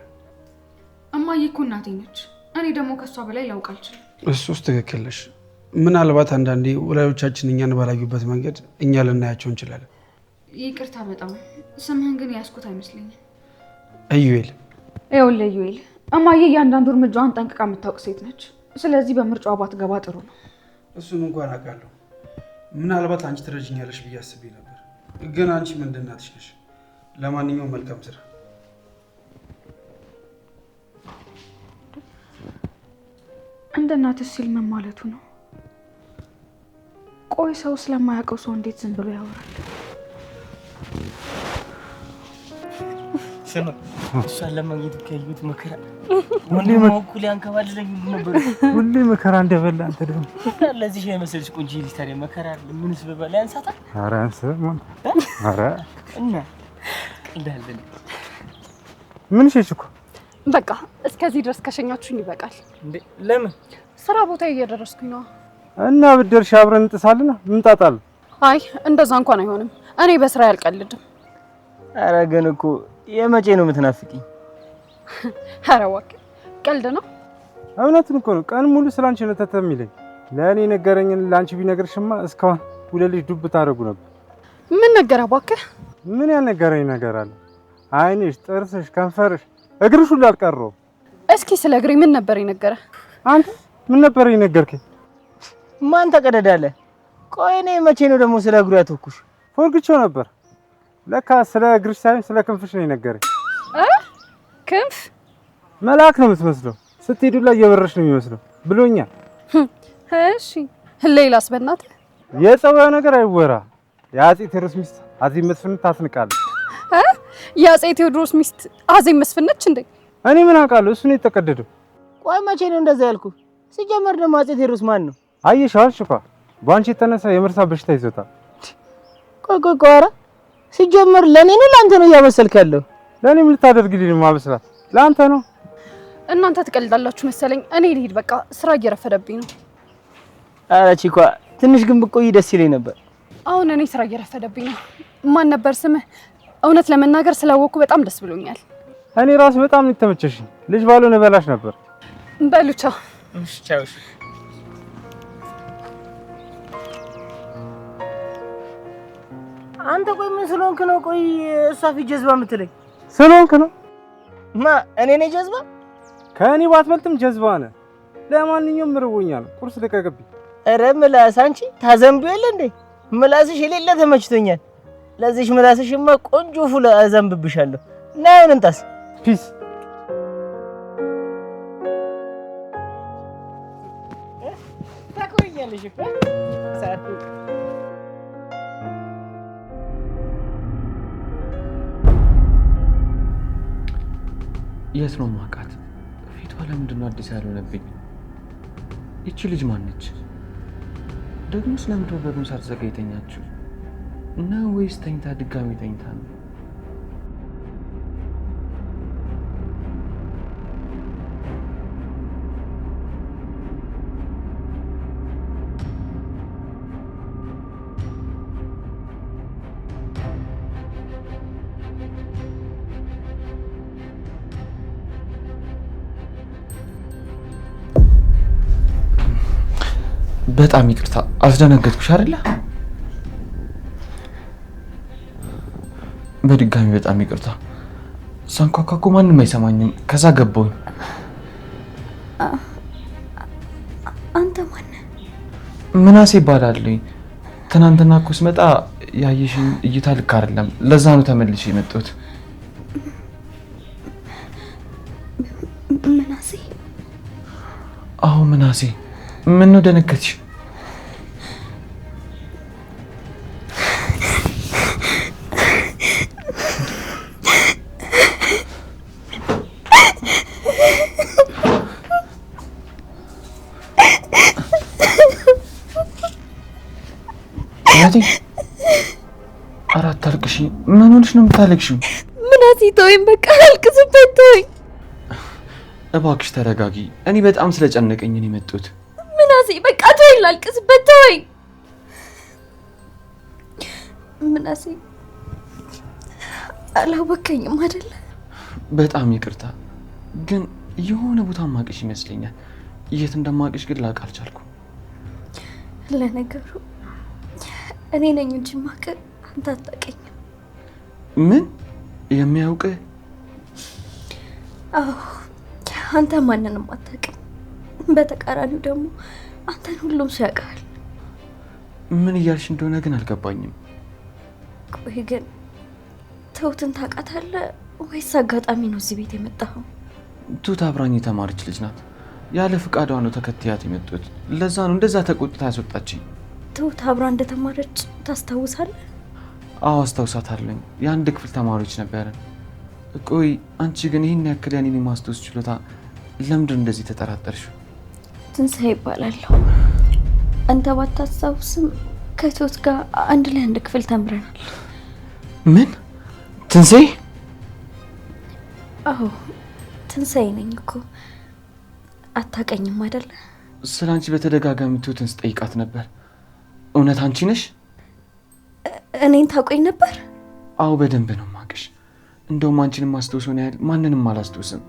እማዬ እኮ እናቴ ነች። እኔ ደግሞ ከእሷ በላይ ላውቅ አልችልም። እሱስ ትክክል ነሽ። ምናልባት አንዳንዴ ወላጆቻችን እኛን ባላዩበት መንገድ እኛ ልናያቸው እንችላለን። ይቅርታ በጣም ስምህን ግን ያስኩት አይመስለኝም። ኢዩኤል። ይኸውልህ ኢዩኤል፣ እማዬ እያንዳንዱ እርምጃዋን ጠንቅቃ የምታውቅ ሴት ነች። ስለዚህ በምርጫዋ ባትገባ ጥሩ ነው። እሱን እንኳን አውቃለሁ። ምናልባት አንቺ ትረጅኛለሽ ብዬ አስቤ ነበር፣ ግን አንቺ ምንድን ናትሽ ነሽ። ለማንኛውም መልካም ስራ። እንደ እናትህ ሲል ምን ማለቱ ነው? ቆይ ሰው ስለማያውቀው ሰው እንዴት ዝም ብሎ ያወራል? ስማ እሷን ለማግኘት ከህይወት መከራ ሁሌ እኩል ያንከባልለኝ ሁሉ ነበር። ሁሌ መከራ እንደበላ አንተ ደግሞ ለዚህ ሻይ መሰለሽ ቆንጆ ልጅ ታዲያ መከራ ምንስ በበላ ያንሳታል? ኧረ አንስም። ኧረ እና ቀልዳለን። ምን ሸሽኩ? በቃ እስከዚህ ድረስ ከሸኛችሁኝ ይበቃል። እንዴ ለምን? ስራ ቦታ እየደረስኩኝ ነው። እና ብደርሽ አብረን እንጥሳለን። ምን ጣጣ አለው? አይ እንደዛ እንኳን አይሆንም። እኔ በስራ ያልቀልድም። ኧረ ግን እኮ የመቼ ነው የምትናፍቂኝ? ኧረ እባክህ ቀልድ ነው። እውነቱን እኮ ነው። ቀን ሙሉ ስላንቺ ነው ተተም ይለኝ። ለእኔ ነገረኝን ለአንቺ ቢነግርሽማ እስካሁን ሁለት ልጅ ዱብ ታደርጉ ነበር። ምን ነገረ እባክህ? ምን ያልነገረኝ ነገር አለ? አይንሽ፣ ጥርስሽ፣ ከንፈርሽ፣ እግርሽ ሁሉ አልቀረው። እስኪ ስለ እግሬ ምን ነበር የነገረ? አንተ ምን ነበር የነገርከኝ? ማን ተቀደዳለ? ቆይ እኔ መቼ ነው ደግሞ ስለ እግሩ ያተኩሽ? ፎርግቼው ነበር። ለካ ስለ እግርሽ ሳይሆን ስለ ክንፍሽ ነው የነገረኝ። ክንፍ? መልአክ ነው የምትመስለው። ስትሄዱ ላይ እየበረሽ ነው የሚመስለው ብሎኛል። እሺ ሌላስ? በእናትህ የጸባዩ ነገር አይወራ። የአፄ ቴዎድሮስ ሚስት አዜብ መስፍን ታስንቃለች። የአፄ ቴዎድሮስ ሚስት አዜብ መስፍን ነች እንዴ? እኔ ምን አውቃለሁ? እሱ ነው የተቀደደው። ቆይ መቼ ነው እንደዛ ያልኩ? ሲጀመር ደግሞ አፄ ቴዎድሮስ ማን ነው? አየሽ አልሽኳ። በአንቺ የተነሳ የመርሳት በሽታ ይዞታል። ቆይ ኧረ ሲጀመር ለኔ ነው ለአንተ ነው እያመሰልክ ያለው? ለኔ ምን ልታደርግልኝ ነው ማበስላት? ለአንተ ነው። እናንተ ትቀልዳላችሁ መሰለኝ። እኔ ልሂድ በቃ፣ ስራ እየረፈደብኝ ነው። ኧረ ቺኳ ትንሽ ግን ብቆይ ደስ ይለኝ ነበር። አሁን እኔ ስራ እየረፈደብኝ ነው። ማን ነበር ስምህ? እውነት ለመናገር ስላወቅኩ በጣም ደስ ብሎኛል። እኔ ራሱ በጣም ነው የተመቸሽኝ። ልጅ ባልሆነ በላሽ ነበር። በሉቻ እሺ ቻው። አንተ ቆይ ምን ስለሆንክ ነው? ቆይ እሷ ፊት ጀዝባ የምትለኝ ስለሆንክ ነው? ማ እኔ ነኝ ጀዝባ? ከእኔ ባትበልጥም ጀዝባ ነህ። ለማንኛውም ርቦኛል፣ ቁርስ ልቀቅብኝ። ኧረ ምላስ አንቺ ታዘንቢው የለ እንዴ? ምላስሽ የሌለ ተመችቶኛል። ለዚህሽ ምላስሽማ ቆንጆ ፉል አዘንብብሻለሁ። ና አሁን እንጣስ። ፒስ ታቆያለሽ እኮ ሳቱ። የት ነው የማውቃት? ፊቷ ለምንድን ነው አዲስ ያልሆነብኝ? ይቺ ልጅ ማነች? ደግሞ ስለምንድን ነው በሩን ሳትዘጋ የተኛችው? እና ወይስ ተኝታ ድጋሚ ተኝታ ነው? በጣም ይቅርታ አስደነገጥኩሽ አይደለ? በድጋሚ በጣም ይቅርታ። ሳንኳኳ እኮ ማንም አይሰማኝም። ከዛ ገባሁኝ። አንተ ማነህ? ምናሴ ይባላለሁ። ትናንትና እኮ ስመጣ ያየሽኝ እይታ ልክ አይደለም። ለዛ ነው ተመልሼ የመጣሁት። ምናሴ? አዎ ምናሴ። ምን ነው ደነገጥሽ? ምናሴ አራት አልቅሽ። ምን ሆነሽ ነው የምታለቅሽው? ምናሴ ተወኝ፣ በቃ አልቅስበት፣ ተወኝ እባክሽ ተረጋጊ። እኔ በጣም ስለጨነቀኝ ነው የመጣሁት። ምናሴ በቃ ተወኝ፣ ላልቅስበት፣ ተወኝ ምናሴ። አላወከኝም አይደለ? በጣም ይቅርታ፣ ግን የሆነ ቦታ ማቅሽ ይመስለኛል። የት እንደማቅሽ ግን ላውቅ አልቻልኩም። ለነገሩ እኔ ነኝ እንጂ ማቀ አንተ አታውቀኝም። ምን የሚያውቅ? አዎ አንተ ማንንም አታውቅም። በተቃራኒው ደግሞ አንተን ሁሉም ሰው ያውቃል። ምን እያልሽ እንደሆነ ግን አልገባኝም። ቆይ ግን ትሁትን ታውቃታለህ ወይስ አጋጣሚ ነው እዚህ ቤት የመጣኸው? ትሁት አብራኝ የተማረች ልጅ ናት። ያለ ፍቃዷ ነው ተከትያት የመጡት። ለዛ ነው እንደዛ ተቆጥታ ያስወጣችኝ። ትሁት አብራ እንደተማረች ታስታውሳለህ? አዎ አስታውሳታለሁ። የአንድ ክፍል ተማሪዎች ነበርን። ቆይ አንቺ ግን ይህን ያክል ያኔን የማስታወስ ችሎታ ለምንድን እንደዚህ ተጠራጠርሽው? ትንሣኤ ይባላለሁ። አንተ ባታስታውስም ከትሁት ጋር አንድ ላይ አንድ ክፍል ተምረናል። ምን? ትንሣኤ? አዎ ትንሣኤ ነኝ እኮ። አታውቀኝም አይደለ? ስለ አንቺ በተደጋጋሚ ትሁትን ስጠይቃት ነበር። እውነት አንቺ ነሽ? እኔን ታውቀኝ ነበር? አዎ በደንብ ነው የማውቅሽ። እንደውም አንቺንም ማስታወሱን ያህል ማንንም አላስታውስም።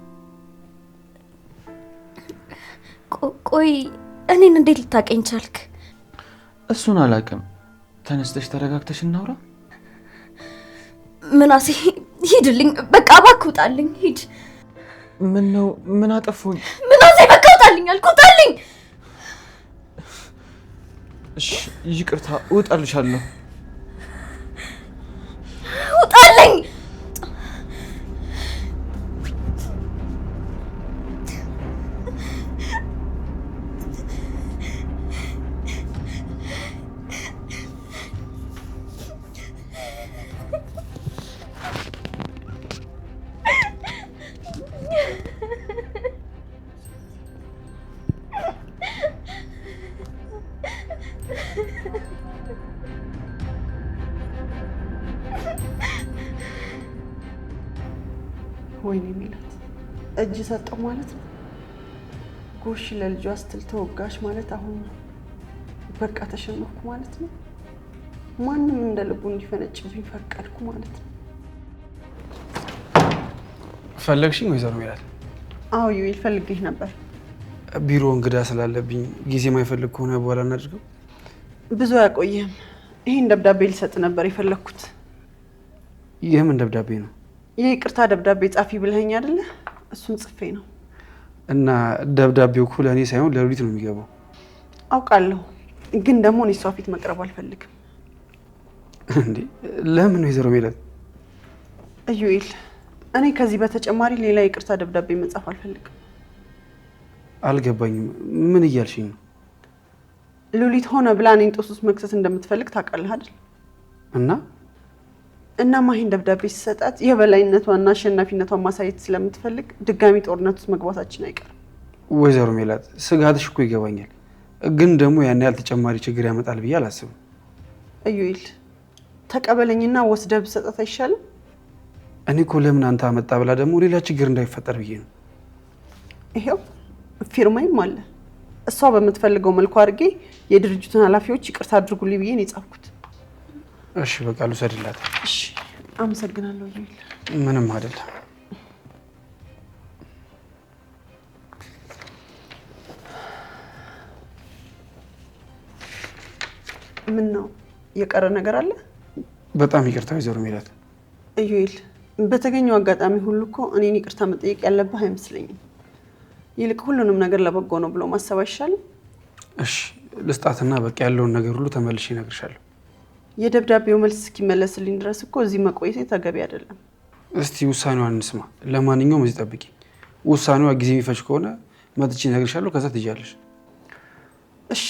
ቆይ እኔን እንዴት ልታውቀኝ ቻልክ? እሱን አላውቅም። ተነስተሽ ተረጋግተሽ እናውራ። ምናሴ ሂድልኝ፣ በቃ እባክህ ውጣልኝ፣ ሂድ። ምን ነው? ምን አጠፉኝ? ምናሴ በቃ ውጣልኝ አልኩህ፣ ውጣልኝ። እሺ ይቅርታ፣ እወጣልሻለሁ። ውጣልኝ። ወይኔ ሚላት እጅ ሰጠው ማለት ነው። ጎሽ ለልጇ ስትል ተወጋሽ ማለት አሁን በቃ ተሸነፍኩ ማለት ነው። ማንም እንደ ልቡ እንዲፈነጭብኝ ፈቀድኩ ማለት ነው። ፈለግሽኝ ወይዘሮ ሚላት? አዎ ዩኤል ፈልጌሽ ነበር። ቢሮ እንግዳ ስላለብኝ ጊዜ ማይፈልግ ከሆነ በኋላ እናድርገው። ብዙ አያቆየም። ይሄን ደብዳቤ ሊሰጥ ነበር የፈለኩት። የምን ደብዳቤ ነው? የይቅርታ ደብዳቤ ጻፊ ብለኸኝ አይደለ? እሱን ጽፌ ነው። እና ደብዳቤው እኮ ለእኔ ሳይሆን ለሉሊት ነው የሚገባው። አውቃለሁ፣ ግን ደግሞ እኔ እሷ ፊት መቅረብ አልፈልግም። እንዴ ለምን ወይዘሮ ሚላት? ዩኤል እኔ ከዚህ በተጨማሪ ሌላ የይቅርታ ደብዳቤ መጻፍ አልፈልግም። አልገባኝም። ምን እያልሽኝ ነው? ሉሊት ሆነ ብላ እኔን ጦስ ውስጥ መክሰስ እንደምትፈልግ ታውቃለህ አይደል? እናማ ይሄን ደብዳቤ ሲሰጣት የበላይነቷና አሸናፊነቷን ማሳየት ስለምትፈልግ ድጋሚ ጦርነት ውስጥ መግባታችን አይቀርም። ወይዘሮ ሜላት ስጋትሽ እኮ ይገባኛል፣ ግን ደግሞ ያን ያህል ተጨማሪ ችግር ያመጣል ብዬ አላስብም። ዩኤል ተቀበለኝና ወስደህ ብትሰጣት አይሻልም? እኔ እኮ ለምን አንተ አመጣ ብላ ደግሞ ሌላ ችግር እንዳይፈጠር ብዬ ነው። ይሄው ፊርማይም አለ። እሷ በምትፈልገው መልኩ አድርጌ የድርጅቱን ኃላፊዎች ይቅርታ አድርጉልኝ ብዬ ነው የጻፍኩት። እሺ በቃ ልውሰድላት። እሺ አመሰግናለሁ ዩኤል። ምንም አይደለም። ምን ነው የቀረ ነገር አለ? በጣም ይቅርታ ወይዘሮ ሜላት። ዩኤል በተገኘው አጋጣሚ ሁሉ እኮ እኔን ይቅርታ መጠየቅ ያለብህ አይመስለኝም። ይልቅ ሁሉንም ነገር ለበጎ ነው ብሎ ማሰብ አይሻልም? እሺ ልስጣትና በቃ ያለውን ነገር ሁሉ ተመልሼ እነግርሻለሁ። የደብዳቤው መልስ እስኪመለስልኝ ድረስ እኮ እዚህ መቆየቴ ተገቢ አይደለም። እስቲ ውሳኔዋን እንስማ። ለማንኛውም እዚህ ጠብቂ። ውሳኔዋ ጊዜ የሚፈጅ ከሆነ መጥቼ እነግርሻለሁ። ከዛ ትይዣለሽ። እሺ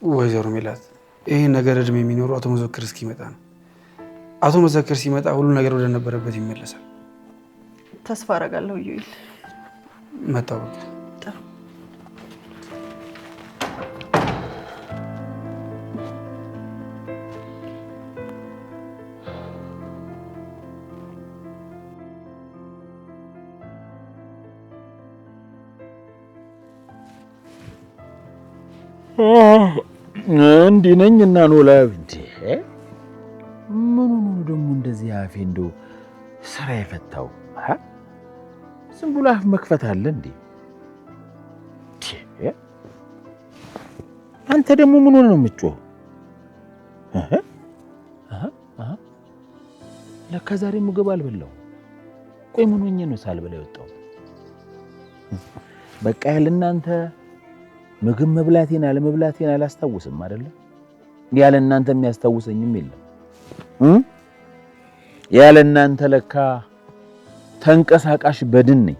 ወይዘሮ ሜላት፣ ይሄን ነገር እድሜ የሚኖረው አቶ መዘክር እስኪመጣ ነው። አቶ መዘክር ሲመጣ ሁሉ ነገር ወደ ነበረበት ይመለሳል። ተስፋ አደርጋለሁ ዩኤል። መጣበቅ እንዲህ ነኝ እና ኖላዊ እንዴ ምን ሆኖ ደግሞ እንደዚህ አፌ እንደው ስራ የፈታው ዝም ብሎ አፍ መክፈት አለ እንዴ? አንተ ደግሞ ምን ሆነ ነው የምትጮህ? ለካ ዛሬ ምግብ አልበላው። ቆይ ምን ሆኜ ነው ሳልበላ የወጣው? በቃ ያለናንተ ምግብ መብላቴን አለመብላቴን አላስታውስም አይደለ? ያለናንተ የሚያስታውሰኝም የለም። ያለናንተ ለካ ተንቀሳቃሽ በድን ነኝ።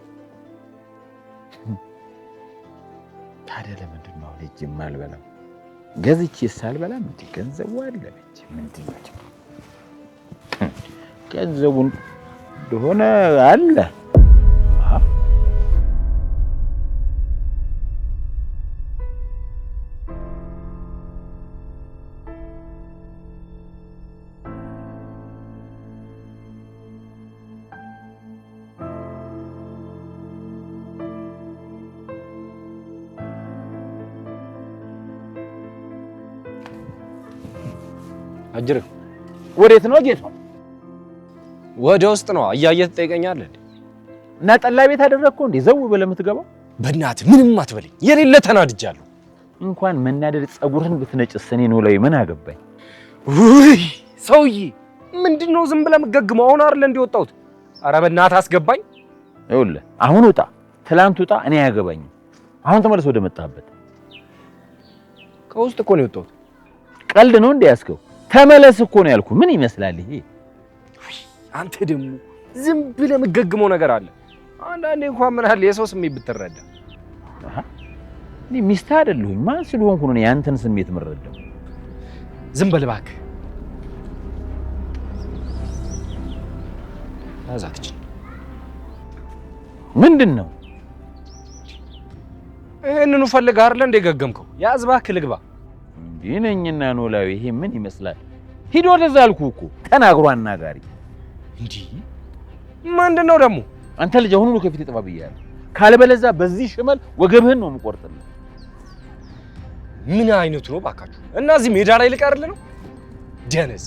ታዲያ ለምንድን ነው ልጅ የማልበላው? ገዝቼ ሳልበላም እንዴ ገንዘቡ አለ ልጅ ምንድን ነው? ገንዘቡን እንደሆነ አለ። አጅር ወዴት ነው ጌታ? ወደ ውስጥ ነው። አያየህ ትጠይቀኛለህ እንዴ? እና ጠላ ቤት አደረግከው እንዴ? ዘው ብለህ የምትገባው? በእናትህ ምንም አትበለኝ። የሌለ ተናድጃለሁ። እንኳን መናደድ ጸጉርህን ብትነጭስ እኔ ነው ላይ ምን አገባኝ? ውይ ሰውዬ ምንድነው ዝም ብለህ የምትገግመው? አሁን አይደል እንዲወጣሁት? ኧረ በእናትህ አስገባኝ። ይኸውልህ አሁን ውጣ፣ ትላንት ውጣ፣ እኔ አያገባኝም። አሁን ተመለስ ወደ መጣህበት። ከውስጥ እኮ ነው የወጣሁት። ቀልድ ነው እንዴ ያስከው? ተመለስ እኮ ነው ያልኩህ። ምን ይመስላል ይሄ? አንተ ደግሞ ዝም ብለህ የምትገግመው ነገር አለ። አንዳንዴ እንኳን ምን አለ የሰው ስሜት ብትረዳ። እኔ ሚስትህ አይደለሁኝ። ማን ስለሆንኩ ነው ያንተን ስሜት የምረዳው? ዝም በል እባክህ። አዛትች ምንድነው? ይሄንኑ ፈልገህ አይደል እንደ ገገምከው? ያዝ እባክህ ልግባ። እንዴ ነኝና ኖላዊ ይሄ ምን ይመስላል? ሂድ ወደዛ አልኩህ እኮ ተናግሮ አናጋሪ። እንዴ ምንድነው ደግሞ? አንተ ልጅ አሁን ሁሉ ከፊት ጥፋ ብያለሁ። ካልበለዛ በዚህ ሽመል ወገብህን ነው የምቆርጥልህ። ምን አይነቱ ነው ባካችሁ? እና እዚህ ሜዳ ላይ ልቀርልህ ነው? ደነዝ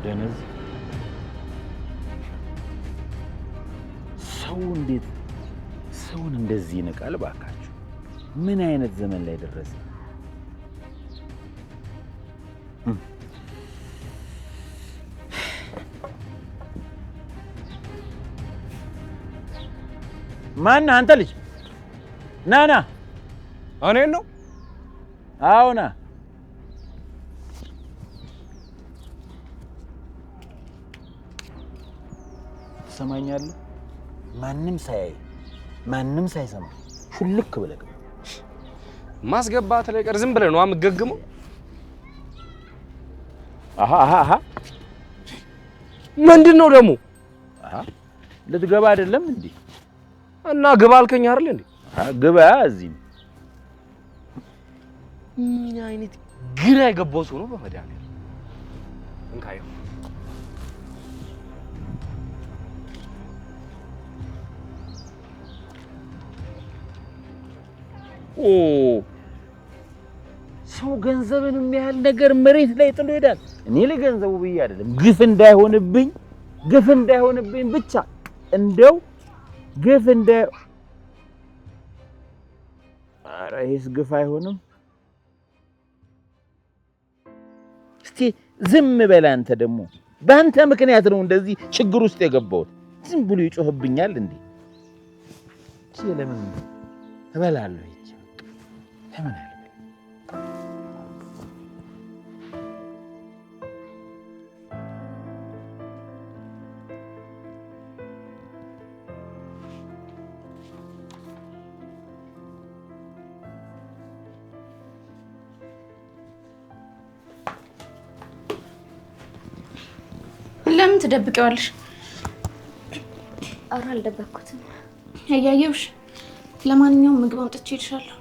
ደነዝ። ሰው እንዴት ሰውን እንደዚህ ይንቃል ባካችሁ? ምን አይነት ዘመን ላይ ደረሰ? ማን አንተ ልጅ? ናና እኔን ነው? አዎ ና። ትሰማኛለህ? ማንም ሳያይ ማንም ሳይሰማ ሹልክ ብለህ ማስገባት ላይ ቀር ዝም ብለህ ነው የምትገግመው? አሃ ምንድነው ደግሞ? ልትገባ አይደለም እንዴ? እና ግባ አልከኝ አይደል እንዴ? ግባ። እዚህ ምን አይነት ግራ የገባው ሰው ነው በመድኃኒዓለም። እንካየው ሰው ገንዘብን የሚያህል ነገር መሬት ላይ ጥሎ ይሄዳል። እኔ ለገንዘቡ ብዬ አይደለም፣ ግፍ እንዳይሆንብኝ ብቻ እንደው ግፍ ኧረ ይሄስ ግፍ አይሆንም። እስቲ ዝም በል አንተ። ደግሞ በአንተ ምክንያት ነው እንደዚህ ችግር ውስጥ የገባሁት። ዝም ብሎ ይጮህብኛል እንዴ? ለምን እበላለሁ? ለምን ለምን ትደብቂዋለሽ? ኧረ አልደበኩትም። እያየሁሽ። ለማንኛውም ምግብ አምጥቼ እልሻለሁ።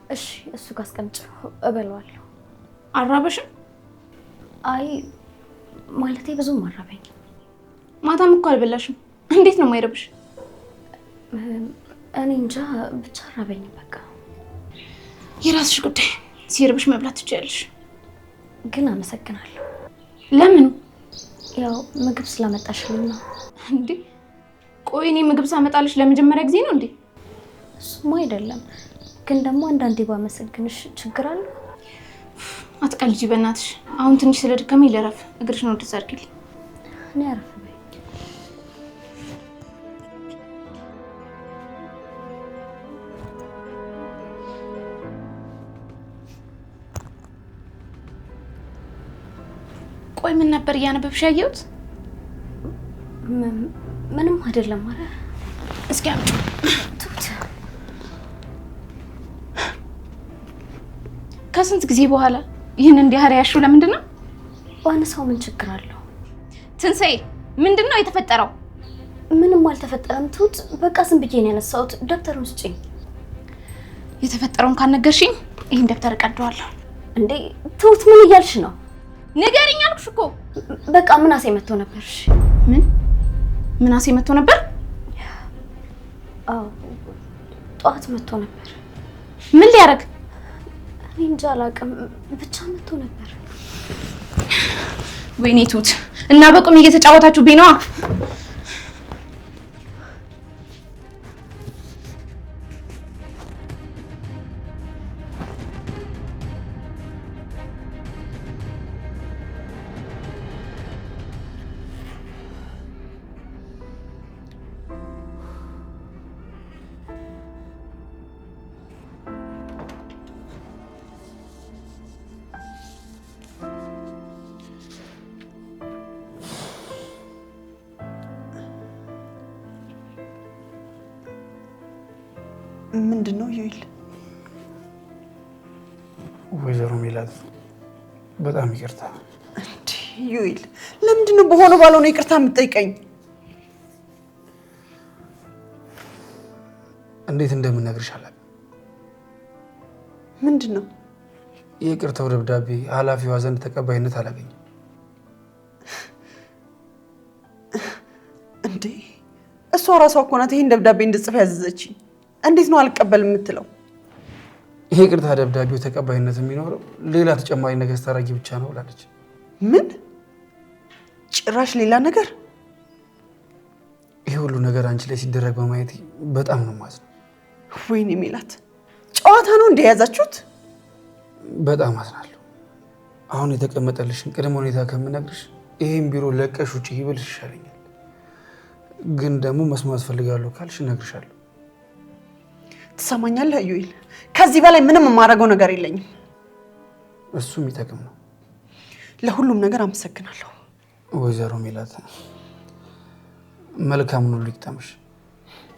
እሺ፣ እሱ ጋር አስቀምጪው፣ እበላዋለሁ። አራበሽም? አይ ማለቴ ብዙም አራበኝ። ማታም እኮ አልበላሽም። እንዴት ነው የማይረብሽ? እኔ እንጃ ብቻ አራበኝ። በቃ የራስሽ ጉዳይ። ሲርብሽ መብላት ትችያለሽ። ግን አመሰግናለሁ። ለምኑ? ያው ምግብ ስላመጣሽልኝ ነው። እንዴ ቆይ እኔ ምግብ ሳመጣልሽ ለመጀመሪያ ጊዜ ነው እንዴ? እሱማ አይደለም፣ ግን ደግሞ አንዳንዴ ባመሰግንሽ ችግር አለ? አትቀልጂ በእናትሽ። አሁን ትንሽ ስለደከመኝ ልረፍ። እግርሽን ወደዛ አድርጊልኝ። እኔ አረፍ በይ። ቆይ ምን ነበር እያነበብሽ ያየሁት? ምንም አይደለም። አረ እስኪ አምጪ። ከስንት ጊዜ በኋላ ይህን እንዲያህር ያልሽው ለምንድን ነው? ባነሳው ምን ችግር አለው? ትንሣኤ ምንድን ነው የተፈጠረው? ምንም አልተፈጠረም ትሁት። በቃ ዝም ብዬ ነው ያነሳሁት። ደብተሩን ስጪኝ። የተፈጠረውን ካልነገርሽኝ ይህን ደብተር እቀደዋለሁ። እንዴ ትሁት ምን እያልሽ ነው? ንገሪኝ አልኩሽ እኮ። በቃ ምናሴ መጥቶ ነበር። እሺ ምናሴ መጥቶ ነበር? አዎ ጠዋት መጥቶ ነበር። ምን ሊያደርግ? እኔ እንጃ አላውቅም፣ ብቻ መጥቶ ነበር። ወይኔ ትሁት እና በቁም እየተጫወታችሁብኝ ነዋ። ምንድን ነው ዩኤል? ወይዘሮ ሜላት በጣም ይቅርታ። እንዴ ዩኤል፣ ለምንድን ነው በሆነ ባልሆነ ይቅርታ የምትጠይቀኝ? እንዴት እንደምነግርሽ አላውቅም። ምንድን ነው? የይቅርታው ደብዳቤ ኃላፊዋ ዘንድ ተቀባይነት አላገኘም። እንዴ እሷ ራሷ እኮ ናት ይሄን ደብዳቤ እንድጽፍ ያዘዘችኝ። እንዴት ነው አልቀበልም የምትለው? ይሄ ይቅርታ ደብዳቤው ተቀባይነት የሚኖረው ሌላ ተጨማሪ ነገር ስታረጊ ብቻ ነው ብላለች። ምን? ጭራሽ ሌላ ነገር? ይሄ ሁሉ ነገር አንቺ ላይ ሲደረግ በማየት በጣም ነው የማዝነው። ወይኔ ሜላት፣ ጨዋታ ነው እንደያዛችሁት? በጣም አዝናለሁ። አሁን የተቀመጠልሽን ቅድመ ሁኔታ ከምነግርሽ ይሄን ቢሮ ለቀሽ ውጪ ይብልሽ ይሻለኛል። ግን ደግሞ መስማት ፈልጋለሁ ካልሽ እነግርሻለሁ። ትሰማኛለህ ዩኤል? ከዚህ በላይ ምንም የማደርገው ነገር የለኝም። እሱ የሚጠቅም ነው። ለሁሉም ነገር አመሰግናለሁ። ወይዘሮ ሜላት መልካም ሁሉ ይግጠምሽ።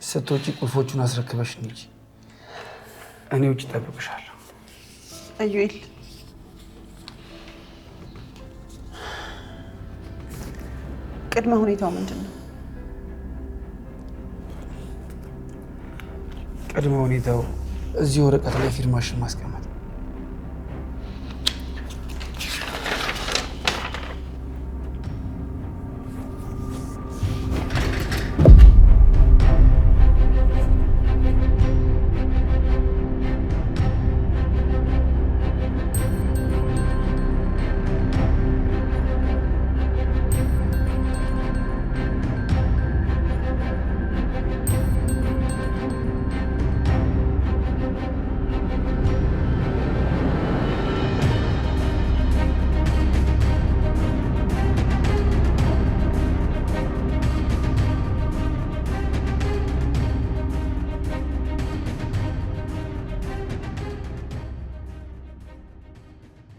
ስትወጪ ቁልፎቹን አስረክበሽ እንጂ እኔ ውጭ እጠብቅሻለሁ። ዩኤል ቅድመ ሁኔታው ምንድን ነው? ቅድመ ሁኔታው እዚህ ወረቀት ላይ ፊርማሽን ማስቀመጥ